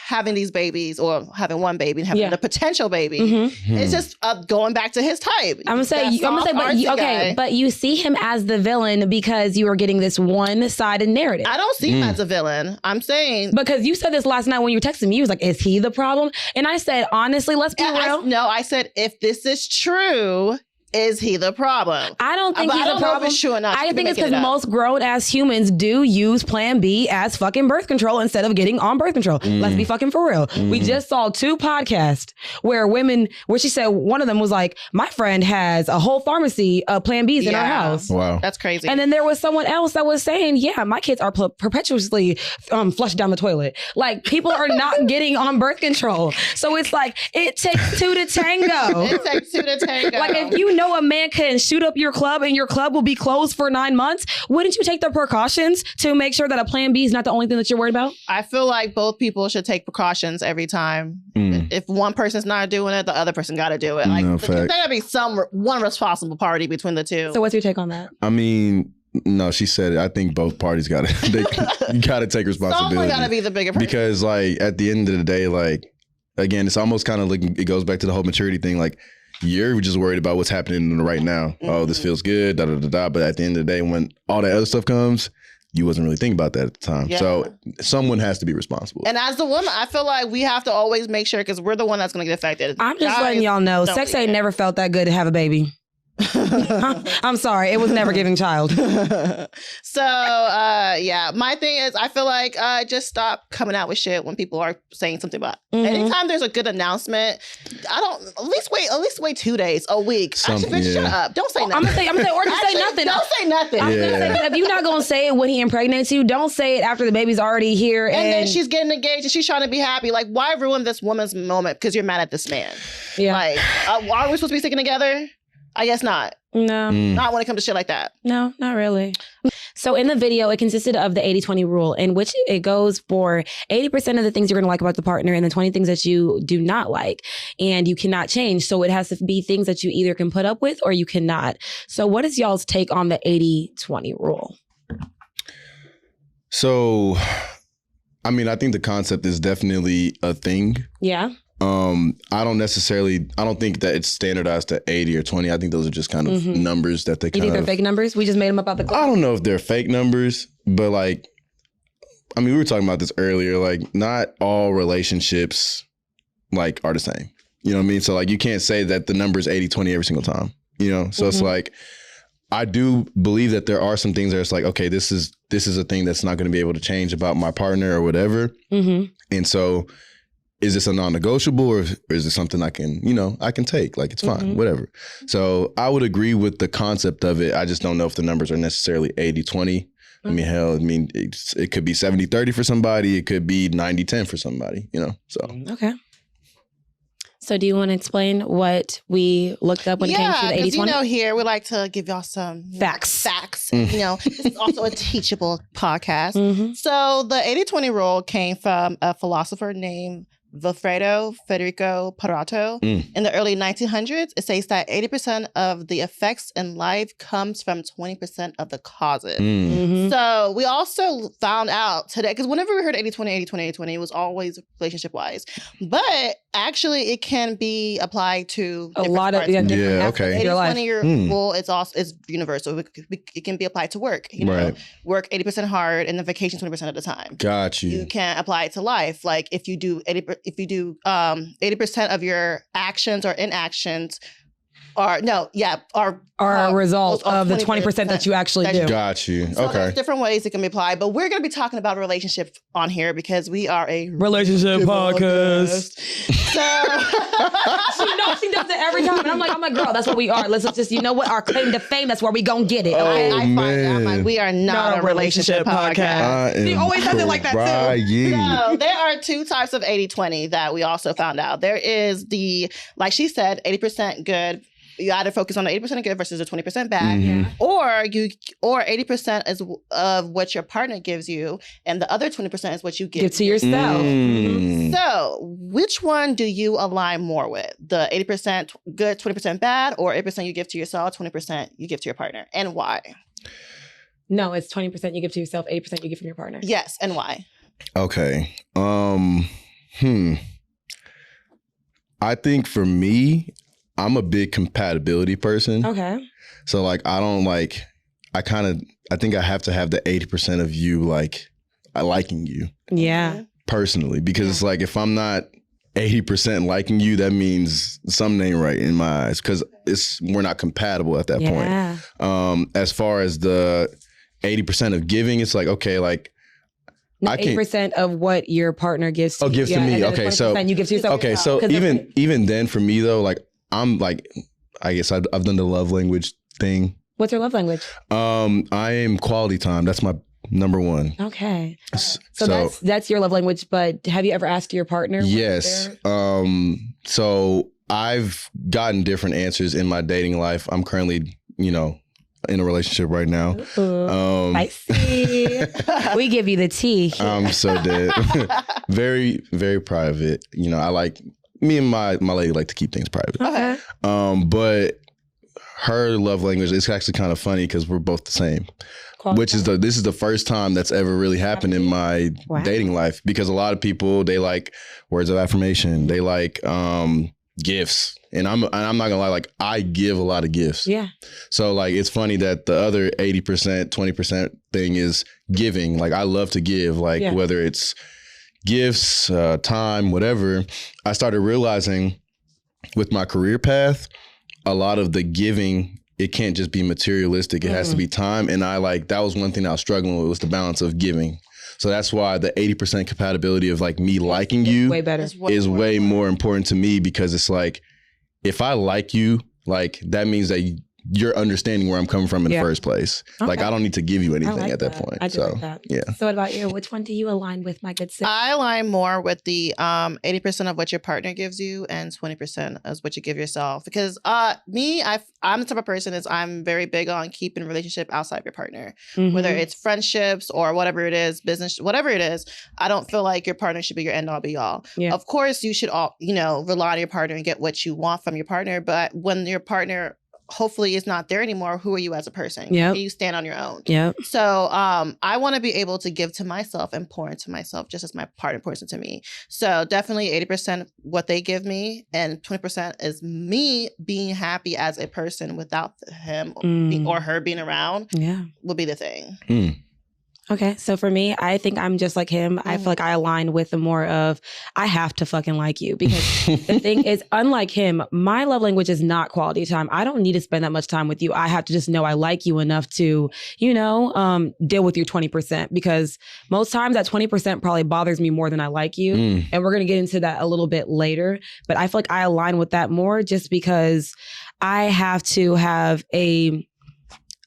Speaker 2: having these babies, or having one baby and having a potential baby, it's just going back to his type.
Speaker 3: I'm gonna say, but you see him as the villain because you are getting this one-sided narrative.
Speaker 2: I don't see him as a villain. I'm saying,
Speaker 3: because you said this last night when you were texting me. You was like, "Is he the problem?" And I said, honestly, let's be real.
Speaker 2: I said, if this is true, is he the problem?
Speaker 3: I don't think he's the problem.
Speaker 2: If it's true or not.
Speaker 3: I think it's because most grown-ass humans do use Plan B as fucking birth control instead of getting on birth control. Let's be fucking for real. We just saw 2 podcasts where she said, one of them was like, my friend has a whole pharmacy of Plan Bs in her house.
Speaker 4: Wow.
Speaker 2: That's crazy.
Speaker 3: And then there was someone else that was saying, yeah, my kids are perpetuously flushed down the toilet. Like, people are not getting on birth control. So it's like, it takes 2 to tango.
Speaker 2: It takes 2 to tango.
Speaker 3: Like, if you know a man can shoot up your club and your club will be closed for 9 months, wouldn't you take the precautions to make sure that a plan B is not the only thing that you're worried about?
Speaker 2: I feel like both people should take precautions every time. If one person's not doing it, the other person got to do it. Like, there gotta be one responsible party between the two.
Speaker 3: So what's your take on that?
Speaker 4: I mean, no, she said it. I think both parties got to take responsibility.
Speaker 2: Someone got to be the bigger person.
Speaker 4: Because, like, at the end of the day, like, again, it's almost kind of like, it goes back to the whole maturity thing. Like, you're just worried about what's happening right now. Oh, this feels good, da da da da. But at the end of the day, when all that other stuff comes, you wasn't really thinking about that at the time. Yeah. So someone has to be responsible.
Speaker 2: And as the woman, I feel like we have to always make sure, because we're the one that's going to get affected.
Speaker 3: I'm just letting y'all know, sex ain't never felt that good to have a baby. I'm sorry, it was never giving child.
Speaker 2: So my thing is, I feel like just stop coming out with shit when people are saying something about anytime there's a good announcement. At least wait 2 days, a week. Actually, bitch, shut up, don't say nothing.
Speaker 3: I'm gonna say, or just say nothing.
Speaker 2: Don't say nothing.
Speaker 3: I'm gonna say, if you're not gonna say it when he impregnates you, don't say it after the baby's already here
Speaker 2: and then she's getting engaged and she's trying to be happy. Like, why ruin this woman's moment because you're mad at this man? Like, are we supposed to be sticking together? I guess not.
Speaker 3: No.
Speaker 2: Not when it comes to shit like that.
Speaker 3: No, not really. So in the video, it consisted of the 80-20 rule, in which it goes for 80% of the things you're going to like about the partner and the 20 things that you do not like. And you cannot change. So it has to be things that you either can put up with or you cannot. So what is y'all's take on the 80-20 rule?
Speaker 4: So, I mean, I think the concept is definitely a thing.
Speaker 3: Yeah.
Speaker 4: I don't think that it's standardized to 80 or 20. I think those are just kind of numbers that they
Speaker 3: You think they're fake numbers? We just made them up out the cloud?
Speaker 4: I don't know if they're fake numbers, but like, I mean, we were talking about this earlier, like not all relationships like are the same. You know what I mean? So like, you can't say that the number is 80-20 every single time, you know? So it's like, I do believe that there are some things that it's like, okay, this is a thing that's not going to be able to change about my partner or whatever. Mm-hmm. And so is this a non-negotiable or is it something I can take? Like, it's fine, whatever. So I would agree with the concept of it. I just don't know if the numbers are necessarily 80-20. I mean, hell, it could be 70-30 for somebody. It could be 90-10 for somebody, so.
Speaker 3: Okay. So do you want to explain what we looked up when it came to the 80-20?
Speaker 2: Yeah, here we like to give y'all some
Speaker 3: facts.
Speaker 2: This is also a teachable podcast. Mm-hmm. So the 80-20 rule came from a philosopher named Vilfredo Federico Parato. In the early 1900s, it says that 80% of the effects in life comes from 20% of the causes. Mm-hmm. So we also found out today, because whenever we heard 80-20, 80-20, 80-20, it was always relationship-wise. But actually, it can be applied to
Speaker 3: a lot of
Speaker 2: different
Speaker 3: okay.
Speaker 2: 80-20 rule, it's universal. It can be applied to work. Work 80% hard and then vacation 20% of the time.
Speaker 4: Got you.
Speaker 2: You can apply it to life. Like if you do 80% of your actions or inactions are
Speaker 3: a result of the 20% that you actually do.
Speaker 4: Got you.
Speaker 2: So
Speaker 4: okay.
Speaker 2: There's different ways it can be applied, but we're going to be talking about relationships on here because we are a
Speaker 3: relationship podcast.
Speaker 2: So
Speaker 3: she does it every time, and I'm like, girl, that's what we are. Let's just, our claim to fame. That's where we gonna get it.
Speaker 2: I find it. I'm like, we are not a relationship podcast.
Speaker 3: She always does it like that too.
Speaker 2: So there are two types of 80-20 that we also found out. There is like she said, 80% good. You either focus on the 80% good versus the 20% bad, or 80% is of what your partner gives you, and the other 20% is what you give
Speaker 3: to yourself.
Speaker 2: So, which one do you align more with? The 80% good, 20% bad, or 80% you give to yourself, 20% you give to your partner, and why?
Speaker 3: No, it's 20% you give to yourself, 80% you give from your partner.
Speaker 2: Yes, and why?
Speaker 4: Okay. I think for me, I'm a big compatibility person.
Speaker 3: Okay.
Speaker 4: So like, I think I have to have the 80% of you, like, I liking you.
Speaker 3: Yeah.
Speaker 4: Personally, because it's like, if I'm not 80% liking you, that means something ain't right in my eyes, because we're not compatible at that point. As far as the 80% of giving, it's like, okay, like,
Speaker 3: no, 80% of what your partner gives to you.
Speaker 4: Gives to me. Okay, so
Speaker 3: you give to yourself.
Speaker 4: Okay, so even then for me though, like, I'm like, I guess I've done the love language thing.
Speaker 3: What's your love language?
Speaker 4: I am quality time. That's my number one.
Speaker 3: Okay. So that's your love language, but have you ever asked your partner?
Speaker 4: Yes. So I've gotten different answers in my dating life. I'm currently, in a relationship right now.
Speaker 3: I see. We give you the tea.
Speaker 4: I'm so dead. Very, very private. I like, me and my lady like to keep things private.
Speaker 3: Okay.
Speaker 4: But her love language is actually kind of funny because we're both the same. This is the first time that's ever really happened in my dating life, because a lot of people, they like words of affirmation. They like gifts. And I'm not gonna lie, like, I give a lot of gifts.
Speaker 3: Yeah. So
Speaker 4: like, it's funny that the other 80%, 20% thing is giving. Like, I love to give, like, whether it's gifts, time, whatever. I started realizing with my career path, a lot of the giving, it can't just be materialistic. It has to be time. And that was one thing I was struggling with, was the balance of giving. So that's why the 80% compatibility of like me liking you is way more important to me, because it's like, if I like you, like, that means that you're understanding where I'm coming from in the first place. Okay. Like, I don't need to give you anything at that point.
Speaker 3: I do like that. Yeah. So what about you? Which one do you align with, my good sis?
Speaker 2: I align more with the 80% of what your partner gives you and 20% is what you give yourself. Because I'm the type of person I'm very big on keeping a relationship outside of your partner. Mm-hmm. Whether it's friendships or whatever it is, business, whatever it is, I don't feel like your partner should be your end all be all. Yeah. Of course, you should rely on your partner and get what you want from your partner. But when your partner hopefully is not there anymore, who are you as a person?
Speaker 3: Yep.
Speaker 2: You stand on your own.
Speaker 3: Yep.
Speaker 2: So I want to be able to give to myself and pour into myself just as my partner pours into me. So definitely 80% what they give me, and 20% is me being happy as a person without him or her being around would be the thing.
Speaker 3: Okay, so for me, I think I'm just like him. I feel like I align with the more of, I have to fucking like you. Because the thing is, unlike him, my love language is not quality time. I don't need to spend that much time with you. I have to just know I like you enough to, deal with your 20%. Because most times that 20% probably bothers me more than I like you. And we're going to get into that a little bit later. But I feel like I align with that more just because I have to have a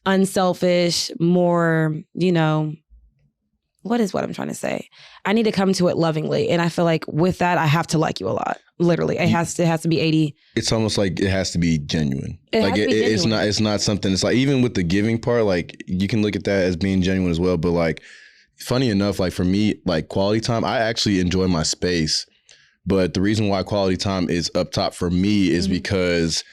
Speaker 3: unselfish, more, what I'm trying to say? I need to come to it lovingly. And I feel like with that, I have to like you a lot. Literally. It has to be 80.
Speaker 4: It's almost like it has to be genuine.
Speaker 3: It's
Speaker 4: not something, it's like, even with the giving part, like you can look at that as being genuine as well. But like, funny enough, like for me, like quality time, I actually enjoy my space. But the reason why quality time is up top for me is because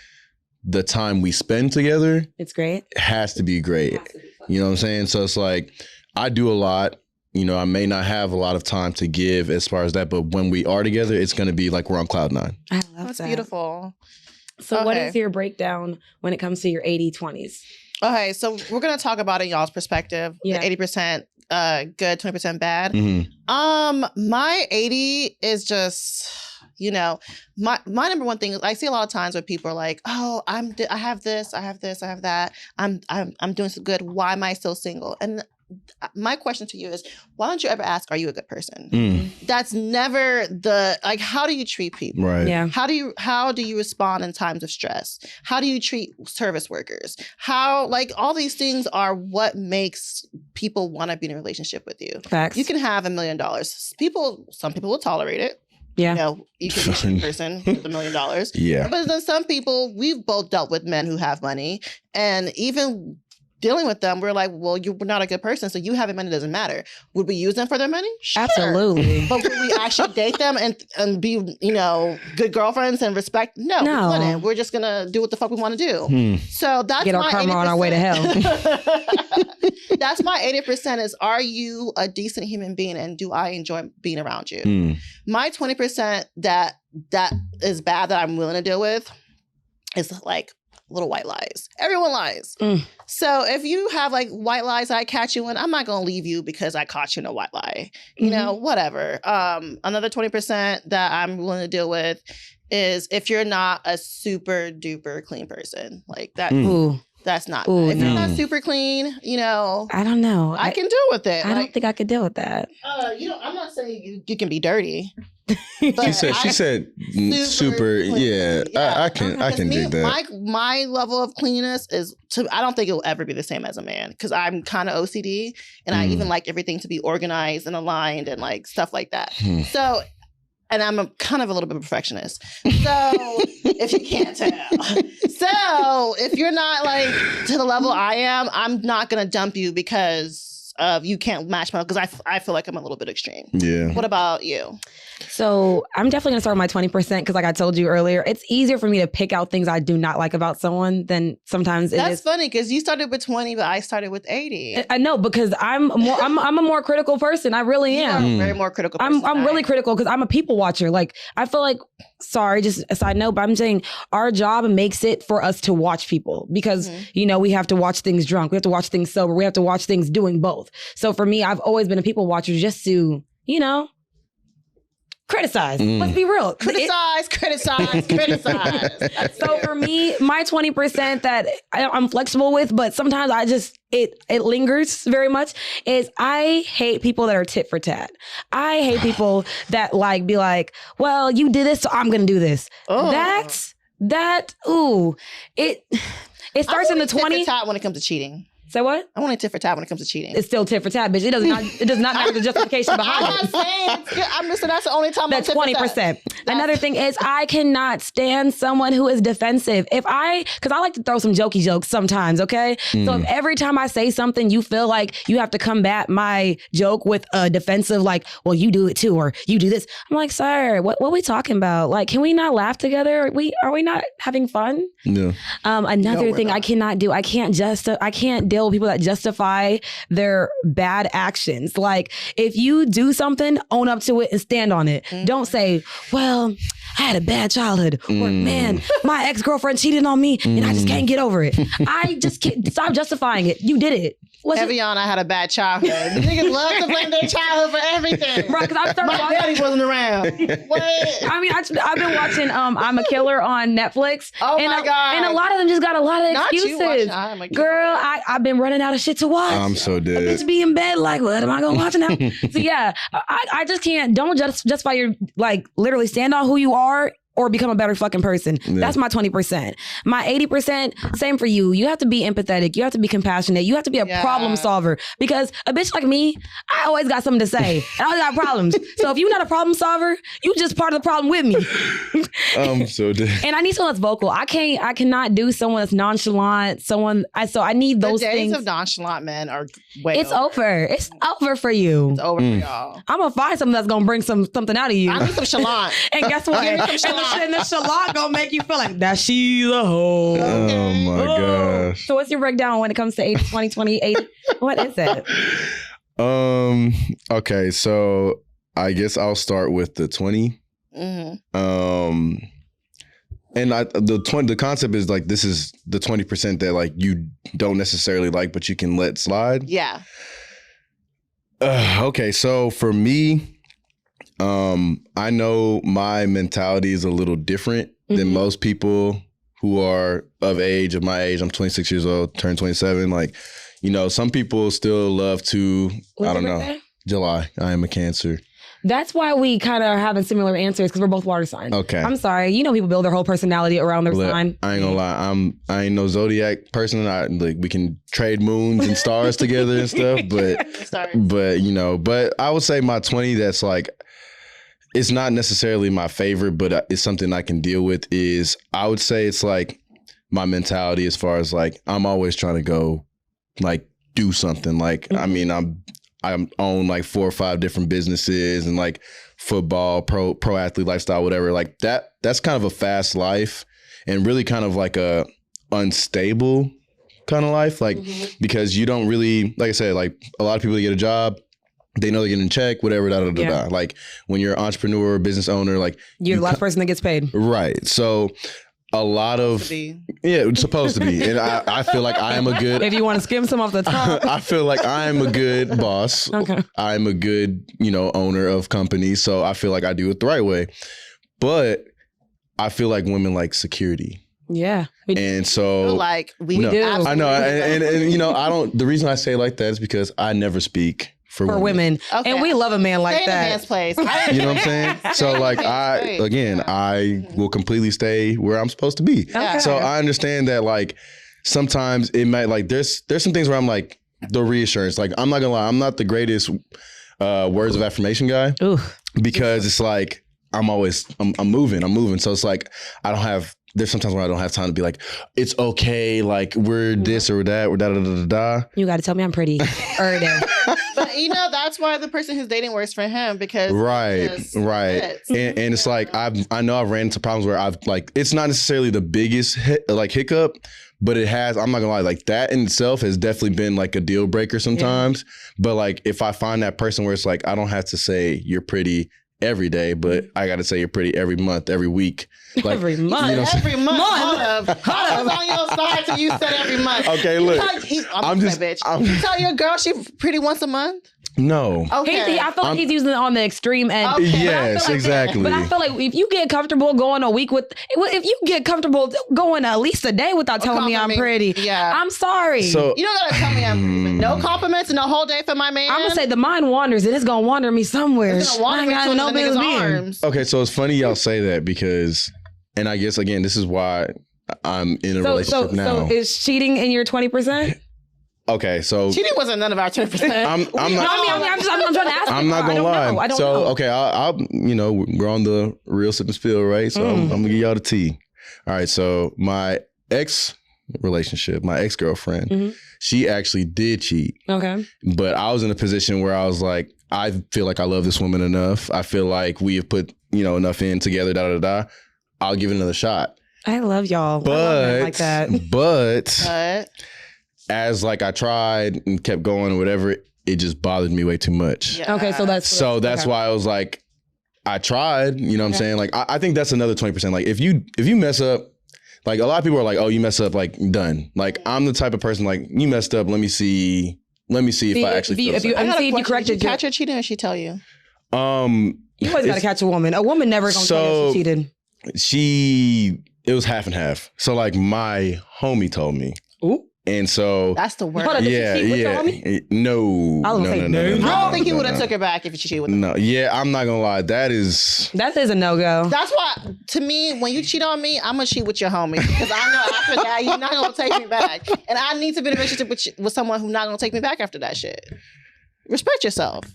Speaker 4: the time we spend together,
Speaker 3: it's great.
Speaker 4: Has to be great. You know what I'm saying? So it's like, I do a lot. I may not have a lot of time to give as far as that, but when we are together, it's going to be like we're on cloud 9.
Speaker 3: I love
Speaker 2: That's
Speaker 3: that.
Speaker 2: beautiful.
Speaker 3: So what is your breakdown when it comes to your 80-20s?
Speaker 2: Okay, so we're going to talk about it in y'all's perspective.
Speaker 3: Yeah.
Speaker 2: 80% good, 20% bad. My 80 is just, my number one thing is I see a lot of times where people are like, oh, I have this, I have this, I have that. I'm doing so good. Why am I still single? And my question to you is, why don't you ever ask, are you a good person? That's never how do you treat people?
Speaker 4: Right.
Speaker 3: Yeah.
Speaker 2: How do you respond in times of stress? How do you treat service workers? All these things are what makes people want to be in a relationship with you.
Speaker 3: Facts.
Speaker 2: You can have $1 million. Some people will tolerate it.
Speaker 3: Yeah.
Speaker 2: You can be a person with $1 million.
Speaker 4: Yeah.
Speaker 2: But then some people, we've both dealt with men who have money, and even dealing with them, we're like, well, you're not a good person, so you having money doesn't matter. Would we use them for their money? Sure.
Speaker 3: Absolutely.
Speaker 2: But would we actually date them and be, good girlfriends and respect? No, we wouldn't. We're just gonna do what the fuck we want to do. So that's
Speaker 3: get our karma
Speaker 2: 80%.
Speaker 3: on our way to hell.
Speaker 2: That's my 80% is, are you a decent human being and do I enjoy being around you? My 20% that is bad that I'm willing to deal with is like little white lies. Everyone lies. So if you have like white lies that I catch you in, I'm not going to leave you because I caught you in a white lie. Whatever. Another 20% that I'm willing to deal with is if you're not a super duper clean person. Like that. That's not. If you're not super clean,
Speaker 3: I don't know.
Speaker 2: I can deal with it.
Speaker 3: I don't think I could deal with that.
Speaker 2: I'm not saying you can be dirty.
Speaker 4: She said super yeah. I can dig that.
Speaker 2: My level of cleanliness is I don't think it will ever be the same as a man, because I'm kind of OCD and I even like everything to be organized and aligned and like stuff like that. So, and I'm kind of a little bit of a perfectionist. So if you can't tell. So if you're not like to the level I am, I'm not going to dump you because you can't match my, because I feel like I'm a little bit extreme.
Speaker 4: Yeah.
Speaker 2: What about you?
Speaker 3: So I'm definitely gonna start with my 20% because, like I told you earlier, it's easier for me to pick out things I do not like about someone than sometimes it is.
Speaker 2: That's funny because you started with 20, but I started with 80.
Speaker 3: I know, because I'm a more critical person. I really am.
Speaker 2: You are a very more critical person.
Speaker 3: I'm really critical because I'm a people watcher. Like I feel like, sorry, just a side note, but I'm saying our job makes it for us to watch people because we have to watch things drunk, we have to watch things sober, we have to watch things doing both. So for me, I've always been a people watcher just to criticize. Let's be real.
Speaker 2: Criticize.
Speaker 3: So for me, my 20% that I'm flexible with, but sometimes I just, it lingers very much, is I hate people that are tit for tat. I hate people that be like, well, you did this, so I'm going to do this. It starts in the 20s.
Speaker 2: When it comes to cheating.
Speaker 3: Say what?
Speaker 2: I want a tit for tat when it comes to cheating.
Speaker 3: It's still tit for tat, bitch. It does not matter the justification behind it.
Speaker 2: I'm not saying. I'm just saying that's the only time.
Speaker 3: That's 20%. Another thing is I cannot stand someone who is defensive. Because I like to throw some jokey jokes sometimes, okay? So if every time I say something, you feel like you have to combat my joke with a defensive, like, well, you do it too, or you do this. I'm like, sir, what are we talking about? Like, can we not laugh together? Are we not having fun?
Speaker 4: No.
Speaker 3: Another thing I cannot do, I can't deal with people that justify their bad actions. Like, if you do something, own up to it and stand on it. Don't say, well, I had a bad childhood, or man, my ex-girlfriend cheated on me and I just can't get over it. I just can't. Stop justifying it. You did it.
Speaker 2: Evian, I had a bad childhood. The niggas love to blame their childhood for everything.
Speaker 3: Right, because I started
Speaker 2: My daddy wasn't around. What?
Speaker 3: I mean, I've been watching I'm a Killer on Netflix.
Speaker 2: Oh my God.
Speaker 3: And a lot of them just got a lot of
Speaker 2: Not you
Speaker 3: excuses.
Speaker 2: watching I'm a Killer.
Speaker 3: Girl, I've been running out of shit to watch.
Speaker 4: I'm so
Speaker 3: A
Speaker 4: dead.
Speaker 3: bitch be in bed like, what am I gonna watch now? So yeah, I just can't. Don't justify your literally stand on who you are or become a better fucking person.
Speaker 4: Yeah.
Speaker 3: That's my 20%. My 80%, same for you. You have to be empathetic. You have to be compassionate. You have to be a problem solver. Because a bitch like me, I always got something to say. And I always got problems. So if you're not a problem solver, you just part of the problem with me.
Speaker 4: I'm so dead.
Speaker 3: And I need someone that's vocal. I cannot do someone that's nonchalant. So I need those
Speaker 2: the days
Speaker 3: things.
Speaker 2: of nonchalant men are way
Speaker 3: It's over. It's over for you.
Speaker 2: It's over for y'all.
Speaker 3: I'm gonna find something that's gonna bring something out of you.
Speaker 2: I need some chalant.
Speaker 3: And guess what?
Speaker 2: Give me some
Speaker 3: And the chalant gonna make you feel like that she's a hoe.
Speaker 4: Oh my gosh.
Speaker 3: So what's your breakdown when it comes to 80, 20, 20, 80? What is it?
Speaker 4: Okay, so I guess I'll start with the 20.
Speaker 2: Mm-hmm.
Speaker 4: And the concept is like this is the 20% that like you don't necessarily like, but you can let slide.
Speaker 2: Yeah.
Speaker 4: Okay, so for me, I know my mentality is a little different than most people who are of my age. I'm 26 years old, turned 27. Like, you know, some people still love to,
Speaker 3: What's
Speaker 4: I don't
Speaker 3: your
Speaker 4: know,
Speaker 3: birthday?
Speaker 4: July. I am a Cancer.
Speaker 3: That's why we kind of are having similar answers because we're both water signs.
Speaker 4: Okay.
Speaker 3: I'm sorry. You know, people build their whole personality around their
Speaker 4: Look,
Speaker 3: sign.
Speaker 4: I ain't gonna lie. I ain't no zodiac person. We can trade moons and stars together and stuff, but I would say my 20 that's like, it's not necessarily my favorite, but it's something I can deal with is I would say it's like my mentality as far as like, I'm always trying to go like do something. Like, I mean, I own like 4 or 5 different businesses and like football, pro athlete lifestyle, whatever. Like that's kind of a fast life and really kind of like a unstable kind of life. Like, because you don't really, like I said, like a lot of people that get a job, they know they're getting a check, whatever, da. Like when you're an entrepreneur or business owner, like
Speaker 3: You're the last person that gets paid.
Speaker 4: Right. So a lot of, it's supposed to be. And I feel like I am a good,
Speaker 3: If you want to skim some off the top.
Speaker 4: I feel like I am a good boss.
Speaker 3: Okay.
Speaker 4: I'm a good, owner of companies. So I feel like I do it the right way. But I feel like women like security.
Speaker 3: Yeah.
Speaker 4: And so
Speaker 2: like we
Speaker 3: do.
Speaker 4: I know. And I don't, the reason I say it like that is because I never speak for
Speaker 3: women.
Speaker 2: Okay.
Speaker 3: And we love a man like
Speaker 2: Stay in
Speaker 3: that.
Speaker 2: a man's place.
Speaker 4: You know what I'm saying? So like I will completely stay where I'm supposed to be.
Speaker 3: Okay.
Speaker 4: So I understand that like sometimes it might like there's some things where I'm like the reassurance. Like I'm not gonna lie, I'm not the greatest words of affirmation guy.
Speaker 3: Ooh.
Speaker 4: Because it's like I'm moving. So it's like there's sometimes where I don't have time to be like, it's okay, like we're this or that, or da.
Speaker 3: You got to tell me I'm pretty. Every day.
Speaker 2: But that's why the person who's dating works for him because
Speaker 4: Right.
Speaker 2: fits.
Speaker 4: And it's like I know I've ran into problems where I've like it's not necessarily the biggest hiccup, but it has. I'm not gonna lie, like that in itself has definitely been like a deal breaker sometimes. Yeah. But like if I find that person where it's like I don't have to say you're pretty every day, but I got to say you're pretty every month, every week. Like,
Speaker 3: every month.
Speaker 4: You know
Speaker 2: every month. Hold up. I was on your side till you said every month.
Speaker 4: Okay, look.
Speaker 2: I'm just bitch. You tell your girl she pretty once a month?
Speaker 4: No.
Speaker 2: Okay.
Speaker 3: I feel like he's using it on the extreme end.
Speaker 2: Okay.
Speaker 4: Yes, exactly.
Speaker 3: But I feel like if you get comfortable going a week if you get comfortable going at least a day without telling me I'm pretty, I'm sorry.
Speaker 4: So
Speaker 2: you don't gotta tell me I'm pretty. No compliments and a whole day for my man.
Speaker 3: I'm gonna say the mind wanders and it's gonna wander me somewhere.
Speaker 2: It's gonna wander me to no business arms.
Speaker 4: Okay, so it's funny y'all say that because, and I guess again, this is why I'm in a relationship now.
Speaker 3: So is cheating in your 20%?
Speaker 4: Okay, so
Speaker 2: cheating wasn't none of our 20%.
Speaker 3: I'm trying to ask.
Speaker 4: I'm not gonna lie.
Speaker 3: I don't know.
Speaker 4: Okay, I'll we're on the real sip and spill, right? So I'm gonna give y'all the tea. All right, so my ex-girlfriend, she actually did cheat.
Speaker 3: Okay.
Speaker 4: But I was in a position where I was like, I feel like I love this woman enough. I feel like we have put, enough in together, I'll give it another shot.
Speaker 3: I love y'all.
Speaker 4: But,
Speaker 3: I love men like that.
Speaker 4: But as like I tried and kept going or whatever, it just bothered me way too much.
Speaker 3: Yeah. Okay, so that's
Speaker 4: why I was like, I tried, you know what I'm saying? Like, I think that's another 20%. Like if you mess up, like a lot of people are like, oh, you mess up, like done. Like I'm the type of person like, you messed up, let me see Let me see if I actually feel
Speaker 3: if you,
Speaker 2: I got
Speaker 3: see
Speaker 2: a
Speaker 3: if you
Speaker 2: question.
Speaker 3: corrected
Speaker 2: Did you catch her cheating or she tell you?
Speaker 3: You always got to catch a woman. A woman never gonna tell you she cheated.
Speaker 4: It was half and half. So like my homie told me.
Speaker 3: Ooh.
Speaker 4: And so
Speaker 2: that's the word.
Speaker 3: Hold on,
Speaker 4: yeah. No.
Speaker 3: I
Speaker 2: don't think he would have took her back if she cheated with him.
Speaker 4: No, yeah, I'm not gonna lie. That is
Speaker 3: a no-go.
Speaker 2: That's why, to me, when you cheat on me, I'm gonna cheat with your homie because I know after that you're not gonna take me back, and I need to be in a relationship with someone who's not gonna take me back after that shit. Respect yourself.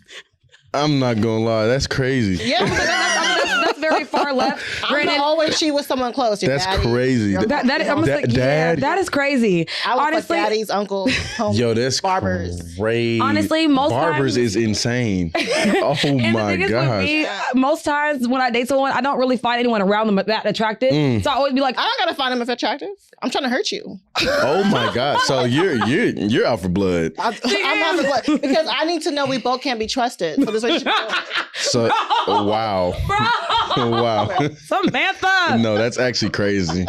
Speaker 4: I'm not gonna lie. That's crazy.
Speaker 2: Yeah,
Speaker 3: that's very far left.
Speaker 2: I'm gonna always cheat with someone close. Your
Speaker 4: that's
Speaker 2: daddy,
Speaker 4: crazy.
Speaker 3: That is crazy.
Speaker 2: I would honestly, daddy's uncle. Homie,
Speaker 4: yo, that's
Speaker 2: barbers.
Speaker 4: Crazy.
Speaker 3: Honestly, most
Speaker 4: barbers
Speaker 3: times,
Speaker 4: is insane. Oh my gosh.
Speaker 3: Most times when I date someone, I don't really find anyone around them that attractive. So I always be like,
Speaker 2: I don't gotta find them if attractive. I'm trying to hurt you.
Speaker 4: Oh my god. So you're out for blood.
Speaker 2: I'm out for blood because I need to know we both can't be trusted for this relationship.
Speaker 4: So wow. Wow.
Speaker 3: Samantha.
Speaker 4: No, that's actually crazy.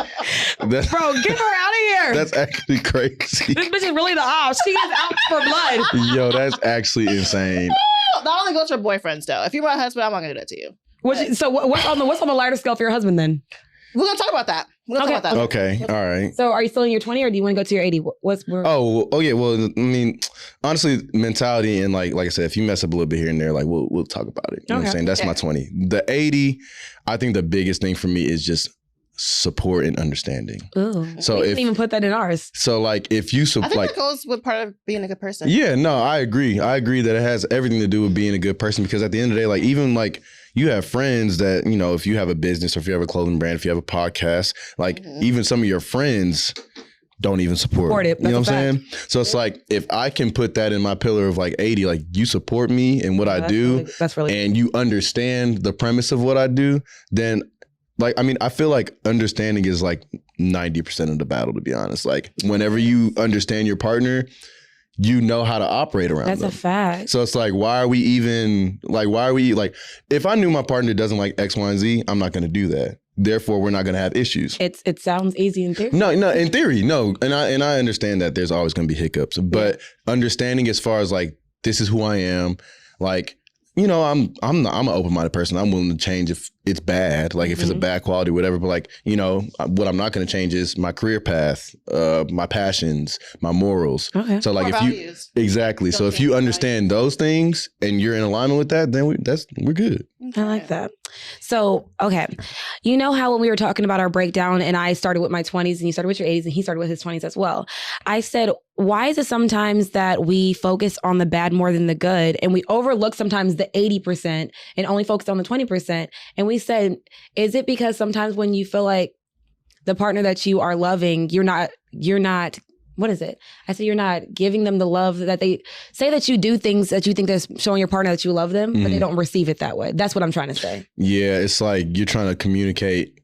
Speaker 3: Bro, get her out of here.
Speaker 4: That's actually crazy.
Speaker 3: This bitch is really the off. She is out for blood.
Speaker 4: Yo, that's actually insane.
Speaker 2: That only goes for boyfriends though. If you're my husband, I'm not gonna do that to you.
Speaker 3: So what's on the lighter scale for your husband then?
Speaker 2: We're gonna talk about that.
Speaker 4: Okay. All right.
Speaker 3: So are you still in your 20 or do you want to go to your 80?
Speaker 4: Oh yeah. Well, I mean, honestly, mentality and like I said, if you mess up a little bit here and there, like we'll talk about it. You know what I'm saying? That's my 20. The 80, I think the biggest thing for me is just support and understanding.
Speaker 3: Ooh.
Speaker 4: So
Speaker 3: we didn't even put that in ours.
Speaker 4: So like if you
Speaker 2: I think that goes with part of being a good person.
Speaker 4: Yeah, no, I agree. I agree that it has everything to do with being a good person because at the end of the day, like even like you have friends that, you know, if you have a business or if you have a clothing brand, if you have a podcast, like even some of your friends don't even support it. You know what I'm saying? So it's like if I can put that in my pillar of like 80, like you support me and what I do,
Speaker 3: that's really
Speaker 4: and you understand the premise of what I do, then like, I mean, I feel like understanding is like 90% of the battle, to be honest. Like whenever you understand your partner, you know how to operate around them.
Speaker 3: That's a fact.
Speaker 4: So it's like, why are we if I knew my partner doesn't like X, Y, and Z, I'm not going to do that. Therefore, we're not going to have issues.
Speaker 3: It sounds easy in theory.
Speaker 4: No, in theory, no. And I understand that there's always going to be hiccups, but understanding as far as like, this is who I am, like, you know, I'm an open-minded person. I'm willing to change if it's bad, like if it's a bad quality, whatever. But like, you know, what I'm not going to change is my career path, my passions, my morals. Okay. So like, so if you understand those things and you're in alignment with that, then we're good.
Speaker 3: I like that. So, okay. You know how when we were talking about our breakdown and I started with my 20s and you started with your 80s and he started with his 20s as well. I said, why is it sometimes that we focus on the bad more than the good and we overlook sometimes the 80% and only focus on the 20%? And we said, is it because sometimes when you feel like the partner that you are loving, you're not, what is it? I say you're not giving them the love that they say that you do things that you think that's showing your partner that you love them, but they don't receive it that way. That's what I'm trying to say.
Speaker 4: Yeah, it's like you're trying to communicate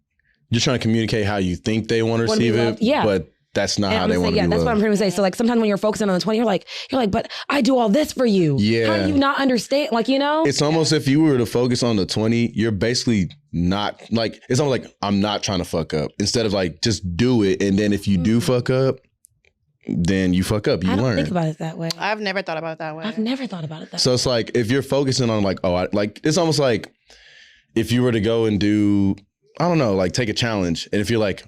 Speaker 4: how you think they want to receive it, but that's not how they want to be loved.
Speaker 3: That's what I'm trying to say. So like sometimes when you're focusing on the 20, you're like, but I do all this for you.
Speaker 4: Yeah.
Speaker 3: How do you not understand? Like, you know?
Speaker 4: It's almost if you were to focus on the 20, you're basically not like, it's almost like I'm not trying to fuck up. Instead of like, just do it. And then if you do fuck up, then you fuck up. You learn.
Speaker 3: I don't think about it that way.
Speaker 2: I've never thought about it that way.
Speaker 4: So it's like, if you're focusing on like, it's almost like if you were to go and do, I don't know, like take a challenge. And if you're like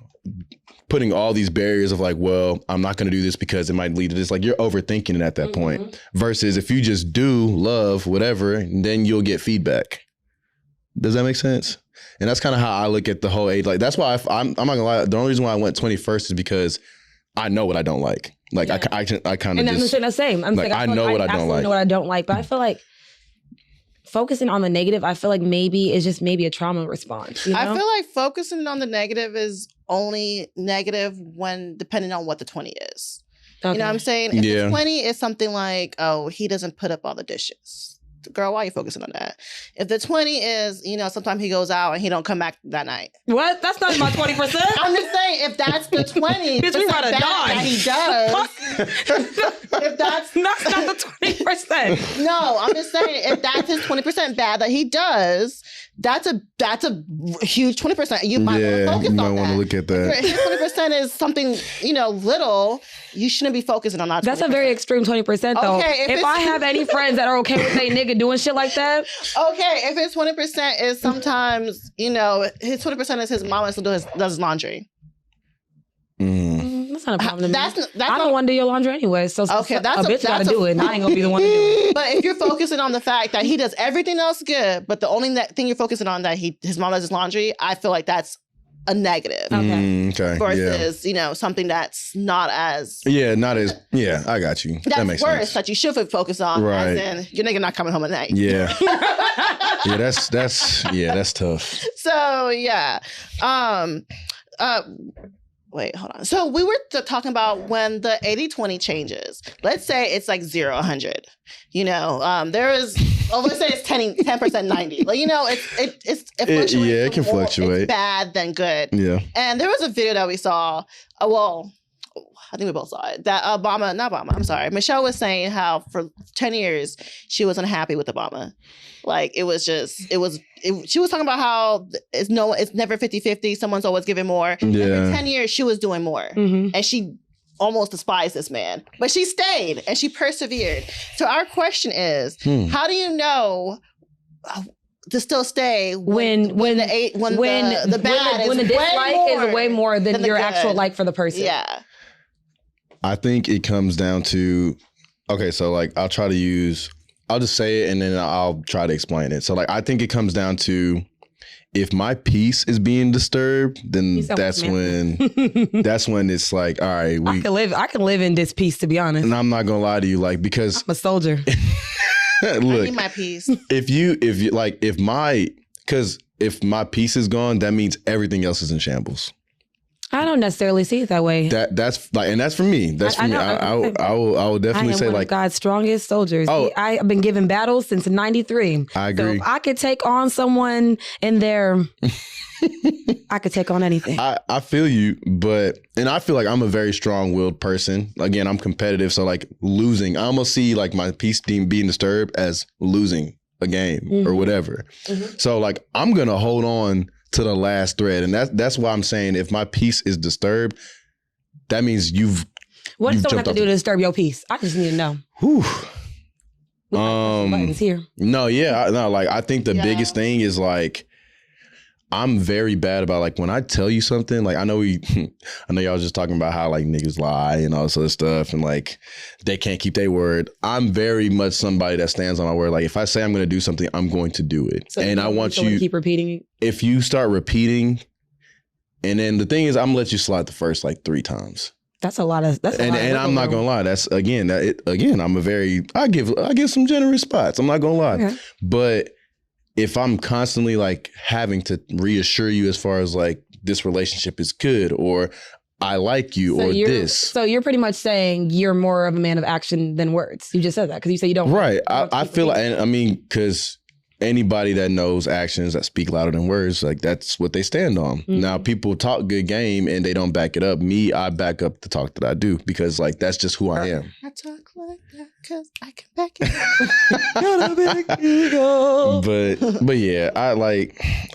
Speaker 4: putting all these barriers of like, well, I'm not going to do this because it might lead to this. Like you're overthinking it at that point. Versus if you just do love, whatever, and then you'll get feedback. Does that make sense? And that's kind of how I look at the whole age. Like that's why I'm not gonna lie. The only reason why I went 21st is because I know what I don't like. Like I kind of just. And
Speaker 3: I'm saying the same. I'm
Speaker 4: like,
Speaker 3: saying
Speaker 4: I know what I don't like.
Speaker 3: know what I don't like, but I feel like focusing on the negative, I feel like maybe is just maybe a trauma response. You know?
Speaker 2: I feel like focusing on the negative is only negative when depending on what the 20 is. Okay. You know what I'm saying? If the 20 is something like, oh, he doesn't put up all the dishes. Girl, why are you focusing on that? If the 20 is, you know, sometimes he goes out and he don't come back that night.
Speaker 3: What? That's not my 20%.
Speaker 2: I'm just saying, if that's the 20,
Speaker 3: bitch, we about to die.
Speaker 2: That he does. If that's
Speaker 3: not the 20%.
Speaker 2: No, I'm just saying, if that's his 20% bad that he does, that's a huge 20%. You might want to focus on that.
Speaker 4: You might want to look at that.
Speaker 2: If 20% is something, little, you shouldn't be focusing on that 20%.
Speaker 3: That's a very extreme 20% though. Okay, if I have any friends that are okay with a nigga doing shit like that.
Speaker 2: Okay, if his 20% is sometimes, his 20% is his mama still does his laundry.
Speaker 3: That's not a problem to me. I don't want to do your laundry anyway, so okay, that's a bitch got to do it, and I ain't gonna be the one to do it.
Speaker 2: But if you're focusing on the fact that he does everything else good, but the only thing you're focusing on that his mom does his laundry, I feel like that's a negative.
Speaker 3: Okay.
Speaker 2: Versus, something that's not as...
Speaker 4: not as... Yeah, I got you.
Speaker 2: That's
Speaker 4: that makes
Speaker 2: worse
Speaker 4: sense.
Speaker 2: That you should focus on.
Speaker 4: Right.
Speaker 2: As in, your nigga not coming home at night.
Speaker 4: Yeah. Yeah, that's tough. So,
Speaker 2: yeah. Wait, hold on. So we were talking about when the 80-20 changes. Let's say it's like 0-100. There is... let's say it's 10% 90. Like, it fluctuates.
Speaker 4: It can fluctuate.
Speaker 2: It's bad than good.
Speaker 4: Yeah.
Speaker 2: And there was a video that we saw. I think we both saw it. That Michelle was saying how for 10 years she was unhappy with Obama. Like she was talking about how it's never 50-50. Someone's always giving more. Yeah. And for 10 years she was doing more. Mm-hmm. And she almost despised this man, but she stayed and she persevered. So our question is, how do you know to still stay when the dislike
Speaker 3: is way more than your actual like for the person?
Speaker 2: Yeah.
Speaker 4: I think it comes down to, okay, so like I'll just say it and then I'll try to explain it. So like I think it comes down to, if my peace is being disturbed, then that's when it's like, all right,
Speaker 3: I can live in this peace, to be honest.
Speaker 4: And I'm not gonna lie to you, like, because
Speaker 3: I'm a soldier.
Speaker 2: Look, I need my peace.
Speaker 4: If my peace is gone, that means everything else is in shambles.
Speaker 3: I don't necessarily see it that way.
Speaker 4: That's for me. That's for me. I will definitely say,
Speaker 3: one
Speaker 4: like,
Speaker 3: of God's strongest soldiers. I've been given battles since '93.
Speaker 4: I agree.
Speaker 3: So if I could take on someone in there, I could take on anything.
Speaker 4: I feel you, and I feel like I'm a very strong-willed person. Again, I'm competitive, so like losing, I almost see like my peace being disturbed as losing a game or whatever. Mm-hmm. So like I'm gonna hold on to the last thread, and that's why I'm saying if my peace is disturbed, that means
Speaker 3: what does someone have to do to disturb your peace? I just need to know.
Speaker 4: Whew.
Speaker 3: Buttons here.
Speaker 4: No, yeah, like I think the biggest thing is like I'm very bad about like when I tell you something, like I know y'all was just talking about how like niggas lie and all this other stuff and like they can't keep their word. I'm very much somebody that stands on my word. Like if I say I'm going to do something, I'm going to do it. So and I want you to
Speaker 3: keep repeating it.
Speaker 4: If you start repeating, and then the thing is, I'm gonna let you slide the first like 3 times.
Speaker 3: That's a lot of.
Speaker 4: And I'm not gonna lie. That's again. I give some generous spots. I'm not gonna lie, okay. But if I'm constantly like having to reassure you as far as like this relationship is good or I like you or this.
Speaker 3: So you're pretty much saying you're more of a man of action than words. You just said that because you say you don't.
Speaker 4: Right. I feel like, and I mean, because anybody that knows actions that speak louder than words, like that's what they stand on. Mm-hmm. Now people talk good game and they don't back it up. Me, I back up the talk that I do because like that's just who I am.
Speaker 2: I talk like that because I can back it up. Got a big ego.
Speaker 4: But yeah, I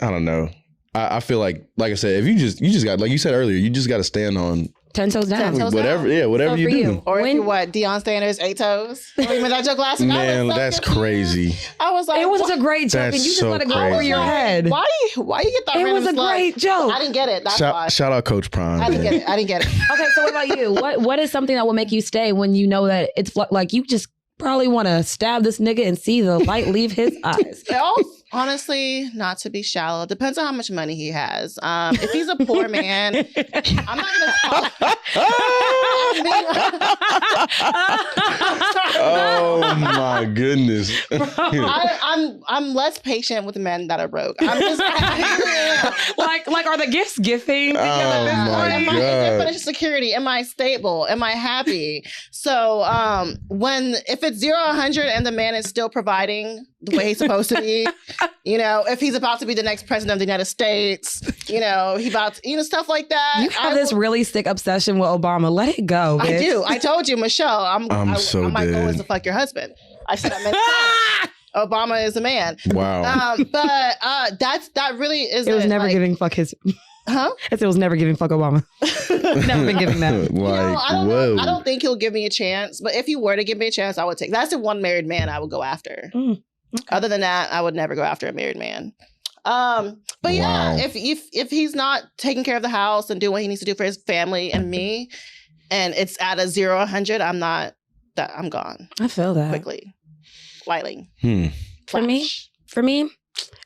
Speaker 4: don't know. I feel like I said, if you just got, like you said earlier, you just got to stand on
Speaker 3: 10 toes down.
Speaker 4: Whatever you do.
Speaker 2: You. Or if you Deion Sanders, 8 toes. Remember that joke last week?
Speaker 4: Man, that's crazy.
Speaker 2: I was like,
Speaker 3: it was a great joke, and you just let it go over your head.
Speaker 2: Why you get that?
Speaker 3: It was a great joke.
Speaker 2: I didn't get it. That's why.
Speaker 4: Shout out Coach Prime.
Speaker 2: I didn't get it.
Speaker 3: Okay, so what about you? What is something that will make you stay when you know that it's like you just probably want to stab this nigga and see the light leave his eyes?
Speaker 2: Honestly, not to be shallow. Depends on how much money he has. If he's a poor man, I'm not gonna talk.
Speaker 4: Oh my goodness!
Speaker 2: I'm less patient with men that are broke. I'm just
Speaker 3: like are the gifts gifting?
Speaker 4: Oh my God! Is
Speaker 2: there financial security? Am I stable? Am I happy? So if it's 0-100 and the man is still providing the way he's supposed to be, if he's about to be the next president of the United States, he about to, stuff like that.
Speaker 3: You have this really sick obsession with Obama. Let it go, bitch.
Speaker 2: I do. I told you, Michelle, my goal is to fuck your husband. I said that many times. Obama is a man.
Speaker 4: Wow.
Speaker 2: But that really is.
Speaker 3: It was never giving fuck his.
Speaker 2: Huh?
Speaker 3: It was never giving fuck Obama. Never been giving that.
Speaker 2: I don't know. I don't think he'll give me a chance. But if he were to give me a chance, I would take. That's the one married man I would go after. Okay. Other than that, I would never go after a married man. But yeah, if he's not taking care of the house and doing what he needs to do for his family and me, and it's at a 0 100, I'm gone.
Speaker 3: I feel that
Speaker 2: quickly, lightly.
Speaker 3: For me,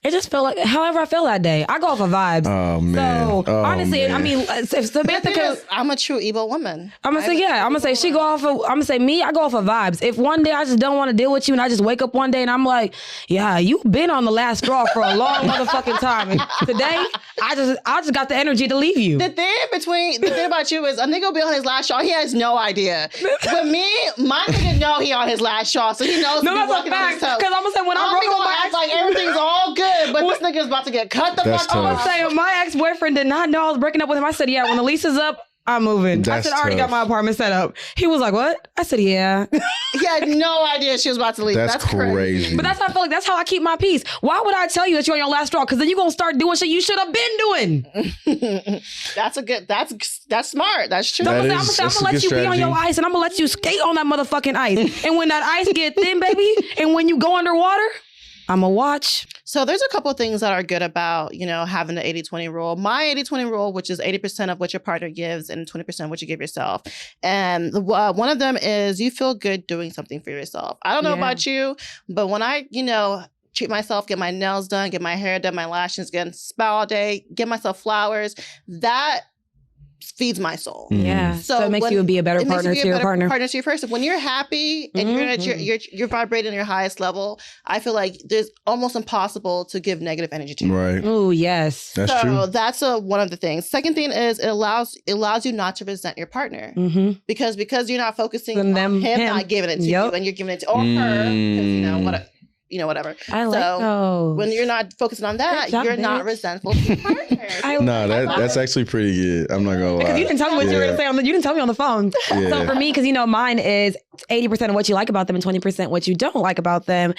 Speaker 3: it just felt like however I feel that day. I go off of vibes.
Speaker 4: Oh man.
Speaker 3: So honestly, I mean, if Samantha could,
Speaker 2: I'm a true evil woman.
Speaker 3: I'm gonna say she go off of. I'm gonna say me. I go off of vibes. If one day I just don't want to deal with you, and I just wake up one day and I'm like, yeah, you've been on the last straw for a long motherfucking time. And today, I just got the energy to leave you.
Speaker 2: The thing about you is a nigga will be on his last straw. He has no idea. But me, my nigga know he on his last straw, so he knows.
Speaker 3: No, that's a fact. Because I'm gonna say when I broke up my
Speaker 2: ex, like everything's all good, but this nigga's about to get cut the fuck off.
Speaker 3: I'm gonna say my ex-boyfriend did not know I was breaking up with him. I said, yeah, when the lease is up, I'm moving. I said, I already got my apartment set up. He was like, what? I said, yeah.
Speaker 2: He had no idea she was about to leave. That's crazy.
Speaker 3: But that's how I feel like that's how I keep my peace. Why would I tell you that you're on your last straw? Because then you're gonna start doing shit you should have been doing.
Speaker 2: That's smart. That's true.
Speaker 3: I'm gonna let you be on your ice and I'm gonna let you skate on that motherfucking ice. And when that ice get thin, baby, and when you go underwater, I'm gonna watch.
Speaker 2: So there's a couple of things that are good about, having the 80-20 rule. My 80-20 rule, which is 80% of what your partner gives and 20% what you give yourself. And one of them is you feel good doing something for yourself. I don't know about you, but when I, treat myself, get my nails done, get my hair done, my lashes, get a spa all day, get myself flowers, that feeds my soul.
Speaker 3: Yeah. So it makes you be a better partner to your partner.
Speaker 2: Partner to your person. When you're happy and you're vibrating at your highest level, I feel like there's almost impossible to give negative energy to you.
Speaker 4: Right.
Speaker 3: Oh, yes.
Speaker 4: That's true.
Speaker 2: So that's one of the things. Second thing is it allows you not to resent your partner. Because you're not focusing on him not giving it to you and you're giving it to or her. Whatever.
Speaker 3: I like those.
Speaker 2: When you're not focusing on that, you're not resentful to your partner.
Speaker 4: That's actually pretty good. I'm not gonna lie.
Speaker 3: Because you didn't tell me what you were gonna say you didn't tell me on the phone. Yeah. So for me, because mine is 80% of what you like about them and 20% what you don't like about them.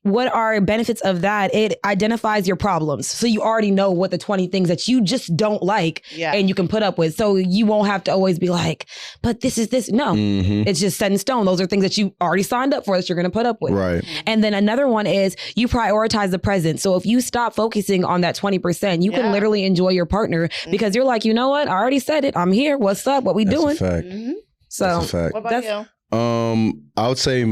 Speaker 3: What are benefits of that? It identifies your problems. So you already know what the 20 things that you just don't like and you can put up with. So you won't have to always be like, but this is this. No, it's just set in stone. Those are things that you already signed up for that you're going to put up with.
Speaker 4: Right.
Speaker 3: And then another one is you prioritize the present. So if you stop focusing on that 20%, you can literally enjoy your partner because you're like, you know what? I already said it. I'm here. What's up? What we doing?
Speaker 4: That's a fact.
Speaker 3: So
Speaker 4: that's a fact.
Speaker 2: What about you?
Speaker 4: I would say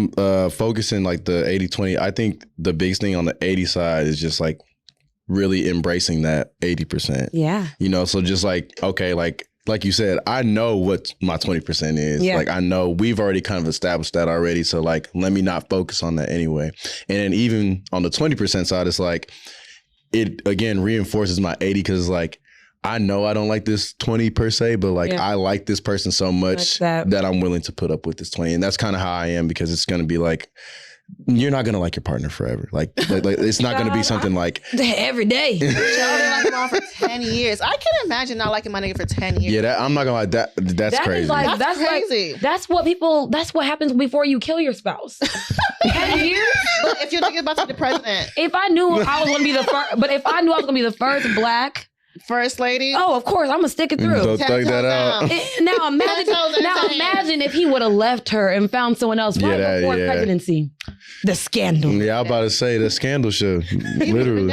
Speaker 4: focusing like the 80-20. I think the biggest thing on the 80 side is just like really embracing that 80%.
Speaker 3: Yeah.
Speaker 4: So just like, okay, like you said, I know what my 20% is.
Speaker 3: Yeah.
Speaker 4: Like I know we've already kind of established that already. So like, let me not focus on that anyway. And then even on the 20% side, it's like, it again reinforces my 80 because it's like, I know I don't like this 20 per se, but like I like this person so much that I'm willing to put up with this 20. And that's kind of how I am because it's going to be like, you're not going to like your partner forever. Like it's not going to be something like
Speaker 3: every day.
Speaker 2: Y'all been like him for 10 years. I can't imagine not liking my nigga for 10 years.
Speaker 4: Yeah, I'm not going to lie. That's crazy.
Speaker 3: That's crazy. That's what happens before you kill your spouse. 10 years?
Speaker 2: But if you're thinking about to be the president.
Speaker 3: If I knew I was going to be the first, but if I knew I was going to be the first black
Speaker 2: First lady.
Speaker 3: Oh, of course, I'm gonna stick it through.
Speaker 4: Don't thug that out.
Speaker 3: Now imagine if he would have left her and found someone else right before pregnancy. The scandal.
Speaker 4: Yeah, I was about to say the scandal show. Literally.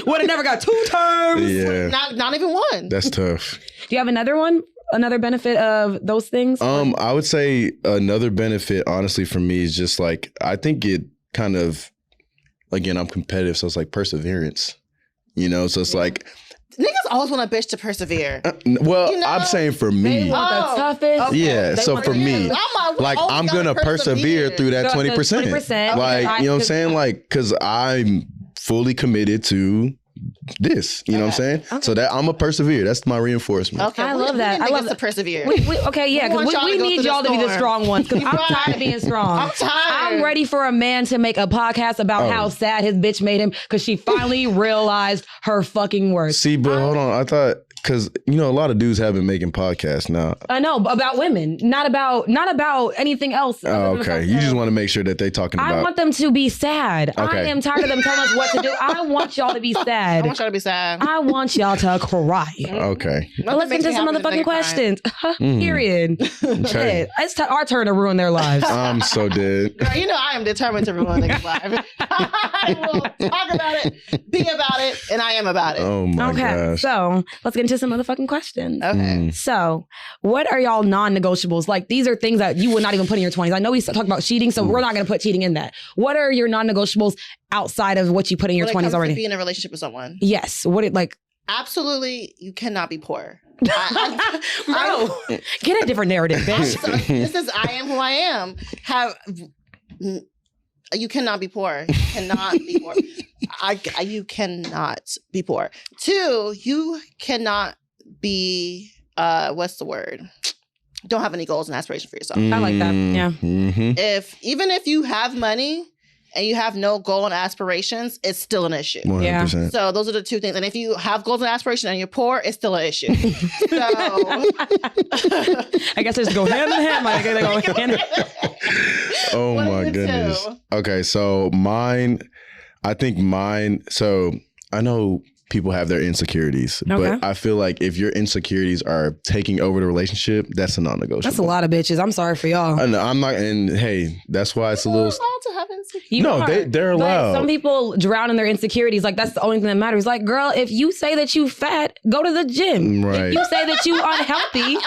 Speaker 3: Would have never got 2 terms.
Speaker 4: Yeah.
Speaker 2: Not even one.
Speaker 4: That's tough.
Speaker 3: Do you have another one? Another benefit of those things?
Speaker 4: I would say another benefit, honestly, for me is just like I think it kind of, again, I'm competitive, so it's like perseverance. So it's like
Speaker 2: niggas always want a bitch to persevere.
Speaker 4: I'm saying for me,
Speaker 3: they want the toughest.
Speaker 4: Okay. Yeah, so for me, I'm gonna persevere through that 20%. Like, you know what I'm saying? Like, because I'm fully committed to this, you know what I'm saying? Okay. So that I'm a persevere. That's my reinforcement.
Speaker 3: Okay, I love that. I love to
Speaker 2: persevere.
Speaker 3: Because we need y'all to be the strong ones. Because I'm tired of being strong.
Speaker 2: I'm tired.
Speaker 3: I'm ready for a man to make a podcast about how sad his bitch made him because she finally realized her fucking worth.
Speaker 4: See, but hold on. I thought because a lot of dudes have been making podcasts now.
Speaker 3: I know about women, not about anything else.
Speaker 4: Oh, okay. You just want to make sure that they talking about.
Speaker 3: I want them to be sad.
Speaker 4: Okay.
Speaker 3: I am tired of them telling us what to do. I want y'all to be sad.
Speaker 2: I want y'all to be sad.
Speaker 3: I want y'all to cry.
Speaker 4: Okay.
Speaker 3: Well, let's get into some motherfucking questions. Period.
Speaker 4: Okay.
Speaker 3: It's our turn to ruin their lives.
Speaker 4: I'm so dead.
Speaker 2: Girl, I am determined to ruin niggas' lives. I will talk about it, be about it, and I am about it.
Speaker 4: Oh my gosh.
Speaker 3: So let's get into some motherfucking questions.
Speaker 2: Okay.
Speaker 3: So what are y'all non-negotiables? Like, these are things that you would not even put in your 20s. I know we talked about cheating, so we're not going to put cheating in that. What are your non-negotiables outside of what you put in your 20s already?
Speaker 2: To be in a relationship with someone.
Speaker 3: Yes.
Speaker 2: Absolutely, you cannot be poor.
Speaker 3: Bro, get a different narrative, bitch.
Speaker 2: This is I am who I am. You cannot be poor. You cannot be poor. You cannot be poor. 2, you cannot be what's the word? Don't have any goals and aspirations for yourself.
Speaker 3: I like that. Yeah.
Speaker 2: Mm-hmm. Even if you have money and you have no goal and aspirations, it's still an issue.
Speaker 4: 100%.
Speaker 3: Yeah.
Speaker 2: So those are the 2 things. And if you have goals and aspirations and you're poor, it's still an issue. So
Speaker 3: I guess they just go hand in hand. Like, they go hand in hand.
Speaker 4: Oh
Speaker 2: What are
Speaker 4: my
Speaker 2: your
Speaker 4: goodness.
Speaker 2: 2?
Speaker 4: Okay, so so I know people have their insecurities, but I feel like if your insecurities are taking over the relationship, that's a non-negotiable.
Speaker 3: That's a lot of bitches. I'm sorry for y'all.
Speaker 4: I'm not, and hey, that's why it's a little.
Speaker 2: allowed to have insecurities.
Speaker 4: They're allowed.
Speaker 3: But some people drown in their insecurities. Like, that's the only thing that matters. Like, girl, if you say that you fat, go to the gym.
Speaker 4: Right.
Speaker 3: If you say that you unhealthy,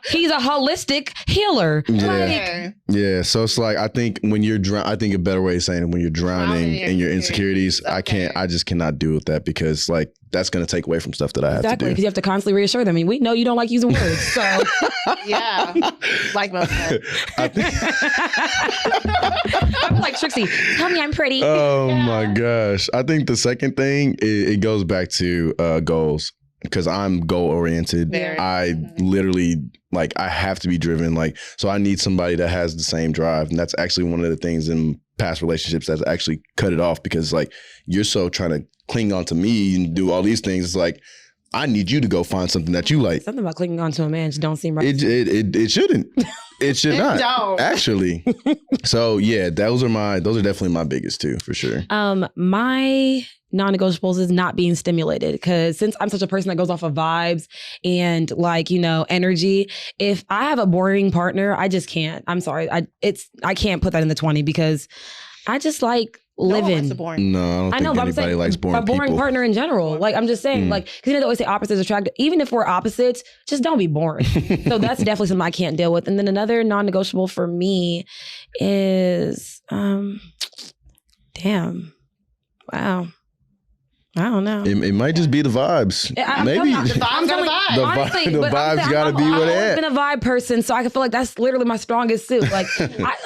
Speaker 3: he's a holistic healer.
Speaker 4: Yeah. Yeah. So it's like, I think when you're I think a better way of saying it, when you're drowning in your insecurities, I just cannot deal with that, because like that's going to take away from stuff that I have to do.
Speaker 3: Because you have to constantly reassure them. I mean, we know you don't like using words, so.
Speaker 2: Yeah. Like most men.
Speaker 3: I'm like, Trixie, tell me I'm pretty.
Speaker 4: Oh my gosh. I think the second thing, it goes back to goals, because I'm goal oriented. I literally, like, I have to be driven. Like, so I need somebody that has the same drive. And that's actually one of the things in past relationships that's actually cut it off, because like you're so trying to cling on to me and do all these things. It's like, I need you to go find something that you like.
Speaker 3: Something about clinging on to a man just don't seem right.
Speaker 4: It shouldn't. It should not.
Speaker 2: Don't.
Speaker 4: Actually. So yeah, those are definitely my biggest 2 for sure.
Speaker 3: My non-negotiables is not being stimulated, because since I'm such a person that goes off of vibes and like, energy, if I have a boring partner, I just can't. I'm sorry. I can't put that in the 20, because I just like living.
Speaker 4: No, I don't think anybody likes boring people.
Speaker 3: A boring partner in general. Like, I'm just saying, like, because they always say opposites attract. Even if we're opposites, just don't be boring. So that's definitely something I can't deal with. And then another non-negotiable for me is, wow. I don't know.
Speaker 4: It might just be the vibes. Maybe
Speaker 2: the vibes got a vibe.
Speaker 3: Honestly,
Speaker 4: the vibes got to be where they
Speaker 3: I've
Speaker 4: at.
Speaker 3: been a vibe person, so I can feel like that's literally my strongest suit. Like,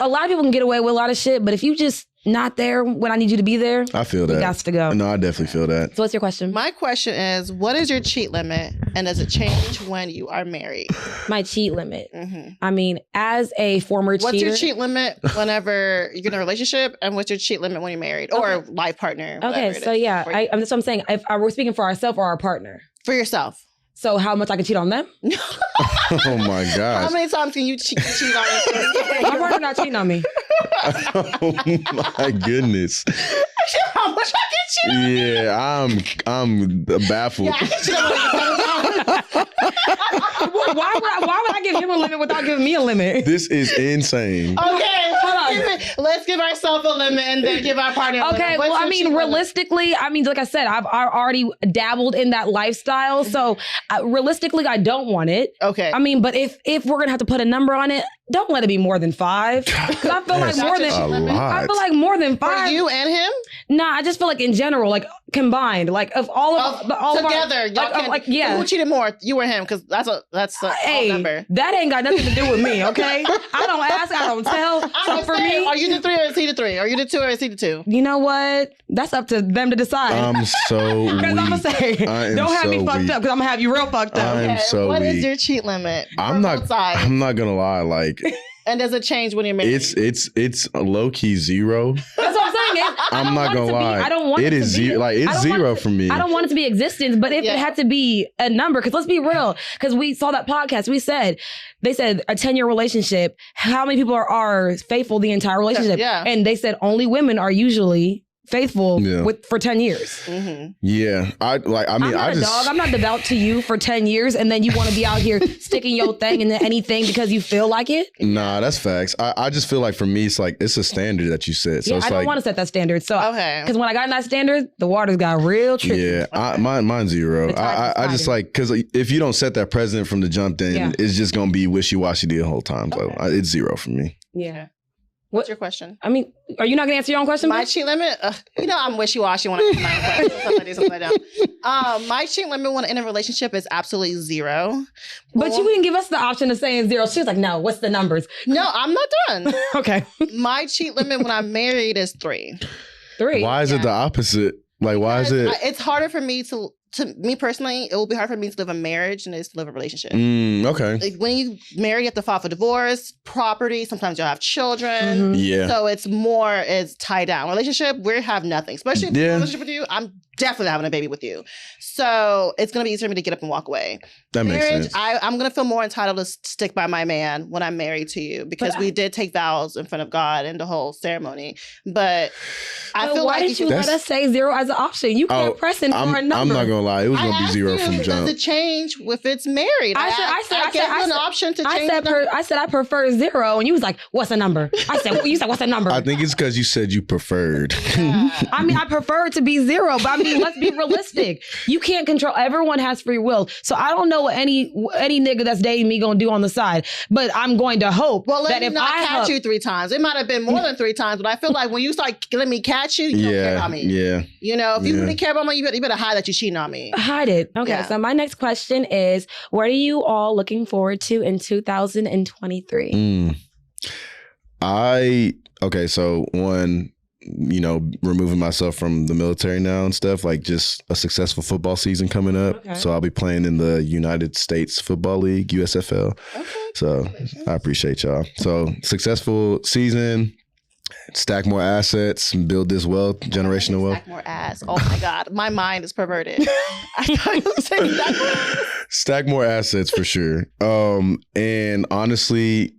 Speaker 3: a lot of people can get away with a lot of shit, but if you just not there when I need you to be there,
Speaker 4: I feel that.
Speaker 3: You got to go.
Speaker 4: No, I definitely feel that.
Speaker 3: So what's your question?
Speaker 2: My question is, what is your cheat limit, and does it change when you are married?
Speaker 3: My cheat limit. Mm-hmm. I mean, as a former cheater.
Speaker 2: What's your cheat limit whenever you're in a relationship, and what's your cheat limit when you're married or life partner?
Speaker 3: Okay, so yeah, that's what I'm saying. If we're speaking for ourselves or our partner.
Speaker 2: For yourself.
Speaker 3: So how much I can cheat on them?
Speaker 4: Oh my gosh.
Speaker 2: How many times can you cheat on
Speaker 3: My partner not cheating on me.
Speaker 4: Oh my goodness.
Speaker 2: How much I can cheat?
Speaker 4: Yeah, I'm baffled.
Speaker 2: Yeah, I can cheat on
Speaker 3: Why would I give him a limit without giving me a limit?
Speaker 4: This is insane.
Speaker 2: Okay, let's give ourselves a limit and then give our partner a limit.
Speaker 3: Okay, well, I mean, realistically, like I said, I've already dabbled in that lifestyle. So realistically, I don't want it.
Speaker 2: Okay.
Speaker 3: I mean, but if we're going to have to put a number on it, don't let it be more than 5. Because I feel like more than I feel like more than 5.
Speaker 2: For you and him?
Speaker 3: Nah, I just feel like in general, like combined, like of all
Speaker 2: together,
Speaker 3: of our,
Speaker 2: yeah. Who cheated more, you or him? Because that's a number.
Speaker 3: That ain't got nothing to do with me. Okay, I don't ask, I don't tell. So for me,
Speaker 2: are you the 3 or is he the 3? Are you the 2 or is he the 2?
Speaker 3: You know what? That's up to them to decide.
Speaker 4: I'm so weak.
Speaker 3: Because I'm gonna say, don't have me fucked up, because I'm gonna have you real fucked up.
Speaker 4: I'm so
Speaker 2: what
Speaker 4: weak.
Speaker 2: is your cheat limit?
Speaker 4: I'm not gonna lie. Like,
Speaker 2: and does it change when you're married?
Speaker 4: It's low key 0.
Speaker 3: That's what I'm saying. thing is,
Speaker 4: I'm not gonna lie.
Speaker 3: I don't want it
Speaker 4: is
Speaker 3: to be.
Speaker 4: zero. Like it's zero for me.
Speaker 3: I don't want it to be existence, but if it had to be a number, because let's be real, because we saw that podcast, they said a 10-year relationship, how many people are faithful the entire relationship?
Speaker 2: Yeah.
Speaker 3: And they said only women are usually faithful for 10 years.
Speaker 4: Yeah. I'm not
Speaker 3: a dog. I'm not devout to you for 10 years and then you want to be out here sticking your thing into anything because you feel like it.
Speaker 4: Nah, that's facts. I just feel like for me, it's like, it's a standard that you set. So it's
Speaker 3: I don't want to set that standard. So, because when I got in that standard, the waters got real tricky.
Speaker 4: Yeah, mine's zero. I just like, because if you don't set that precedent from the jump, then it's just going to be wishy-washy the whole time. So it's zero for me.
Speaker 3: Yeah.
Speaker 2: What's your question?
Speaker 3: I mean, are you not going to answer your own question?
Speaker 2: My cheat limit? I'm wishy-washy when I answer my question. Sometimes I do, sometimes I don't. My cheat limit when in a relationship is absolutely zero.
Speaker 3: But you didn't give us the option of saying zero. She was like, no, what's the numbers?
Speaker 2: No, I'm not done.
Speaker 3: Okay.
Speaker 2: My cheat limit when I'm married is 3.
Speaker 3: 3?
Speaker 4: Why is it the opposite? Like, why is it?
Speaker 2: It's harder for me to me personally, it will be hard for me to live a marriage than it is to live a relationship.
Speaker 4: Okay.
Speaker 2: Like when you marry, you have to file for divorce, property. Sometimes you'll have children.
Speaker 4: Yeah.
Speaker 2: So it's tied down. Relationship, we have nothing. Especially if I'm in a relationship with you, I'm definitely having a baby with you. So it's going to be easier for me to get up and walk away.
Speaker 4: That makes sense.
Speaker 2: I'm going to feel more entitled to stick by my man when I'm married to you because we did take vows in front of God and the whole ceremony. But I feel
Speaker 3: why did you let us say 0 as an option? You can't press in for a number.
Speaker 4: I'm not going to lie. It was going to be 0 from jump.
Speaker 2: Does it change if it's married? I gave you an option to change
Speaker 3: I said I prefer 0 and you was like, what's a number? You said, what's a number?
Speaker 4: I think it's because you said you preferred.
Speaker 3: I mean, I prefer it to be 0, but I mean, let's be realistic. You can't control. Everyone has free will. So I don't know what any nigga that's dating me gonna do on the side, but I'm going to hope that if I
Speaker 2: catch you 3 times, it might have been more than 3 times, but I feel like when you start letting me catch you, you don't care about me.
Speaker 4: Yeah.
Speaker 2: You know, if you really care about me, you better hide that you're cheating on me.
Speaker 3: Hide it. Okay. So my next question is, what are you all looking forward to in 2023?
Speaker 4: So one, removing myself from the military now and stuff, like just a successful football season coming up. Okay. So I'll be playing in the United States Football League, USFL. Okay. So I appreciate y'all. So successful season, stack more assets, and build this wealth, generational wealth.
Speaker 2: Stack more ass. Oh my God. My mind is perverted. I thought you were saying stack more ass.
Speaker 4: Stack more assets for sure. And honestly,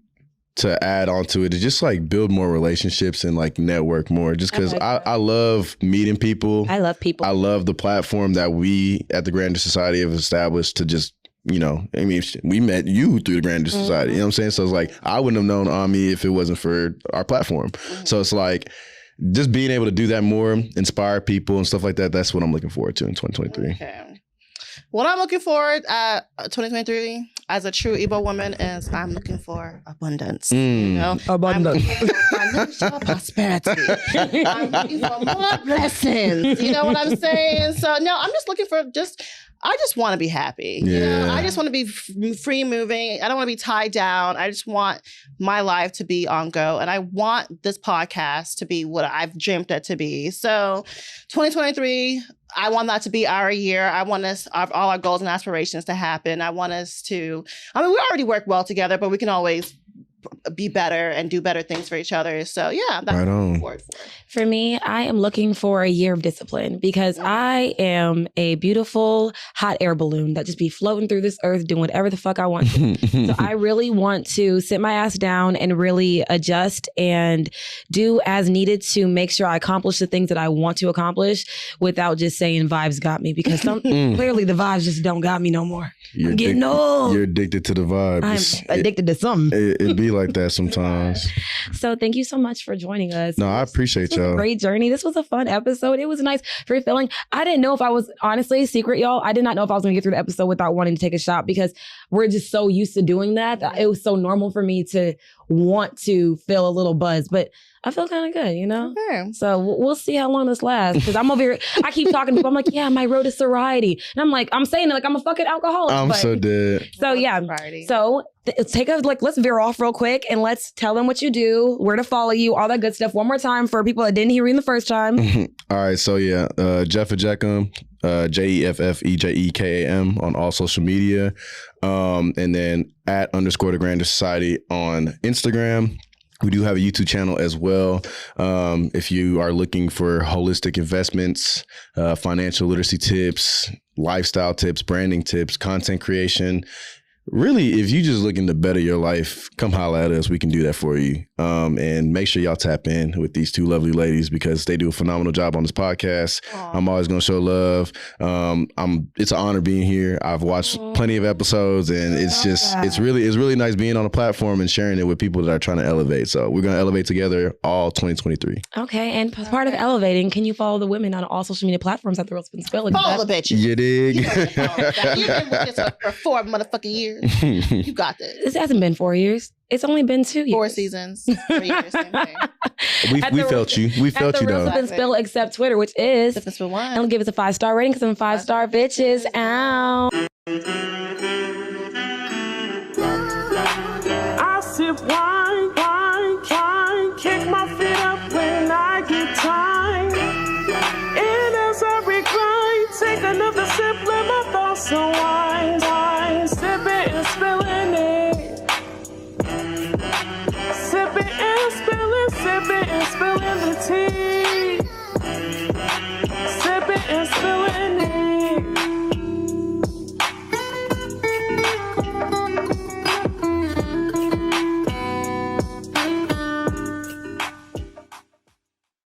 Speaker 4: to add on to it, to just like build more relationships and like network more, just because I love meeting people.
Speaker 3: I love people.
Speaker 4: I love the platform that we at the Grander Society have established to just, we met you through the Grander Society. You know what I'm saying? So it's like, I wouldn't have known Ami if it wasn't for our platform. So it's like, just being able to do that more, inspire people and stuff like that. That's what I'm looking forward to in 2023. Okay.
Speaker 2: What I'm looking forward 2023 as a true Igbo woman is I'm looking for abundance.
Speaker 3: Abundance.
Speaker 2: Financial prosperity. I'm looking for more blessings. You know what I'm saying? So no, I'm just looking for I just want to be happy.
Speaker 4: Yeah.
Speaker 2: I just want to be free moving. I don't want to be tied down. I just want my life to be on go. And I want this podcast to be what I've dreamt it to be. So 2023, I want that to be our year. I want all our goals and aspirations to happen. I want us to, we already work well together, but we can always be better and do better things for each other. So yeah, that's what I'm looking forward for.
Speaker 3: For me, I am looking for a year of discipline because I am a beautiful hot air balloon that just be floating through this earth doing whatever the fuck I want to. So I really want to sit my ass down and really adjust and do as needed to make sure I accomplish the things that I want to accomplish without just saying vibes got me, because clearly the vibes just don't got me no more. I'm getting old.
Speaker 4: You're addicted to the vibes.
Speaker 3: I'm addicted to something.
Speaker 4: It be like that sometimes.
Speaker 3: So thank you so much for joining us.
Speaker 4: No, I appreciate y'all.
Speaker 3: A great journey. This was a fun episode. It was nice, very filling. I didn't know if I was, honestly, secret, y'all, I did not know if I was going to get through the episode without wanting to take a shot, because we're just so used to doing that. It was so normal for me to want to feel a little buzz, but I feel kind of good,
Speaker 2: Okay.
Speaker 3: So we'll see how long this lasts, because I'm over here, I keep talking to people. I'm like, yeah, my road to sobriety. And I'm saying it like I'm a fucking alcoholic.
Speaker 4: I'm so dead.
Speaker 3: So yeah. So let's veer off real quick and let's tell them what you do, where to follow you, all that good stuff. One more time for people that didn't hear you in the first time.
Speaker 4: All right. So yeah, Jeff Ejekam, JEFFEJEKAM on all social media. And then @_the Grander Society on Instagram. We do have a YouTube channel as well. If you are looking for holistic investments, financial literacy tips, lifestyle tips, branding tips, content creation, really, if you just looking to better your life, come holler at us. We can do that for you. And make sure y'all tap in with these two lovely ladies because they do a phenomenal job on this podcast. Aww. I'm always going to show love. It's an honor being here. I've watched plenty of episodes, and it's really nice being on a platform and sharing it with people that are trying to elevate. So we're going to elevate together all 2023.
Speaker 3: Okay. And part of elevating, can you follow the women on all social media platforms at The Real Spin Spill?
Speaker 2: Follow the bitches.
Speaker 4: You dig?
Speaker 2: You've been with this for 4 motherfucking years. You got this.
Speaker 3: This hasn't been 4 years. It's only been 2 years.
Speaker 2: 4 seasons. 3 years. Same thing.
Speaker 4: We felt you. We felt you, though.
Speaker 3: At The Real Spin Spill, except Twitter, which is...
Speaker 2: Spin Spill 1.
Speaker 3: And give us a 5-star rating because I'm 5-star bitches. Ow.
Speaker 1: I sip wine, kick my feet up when I get time. And as I recline, take another sip, let my thoughts unwind. Sipping and spilling it. Sipping and spilling the tea.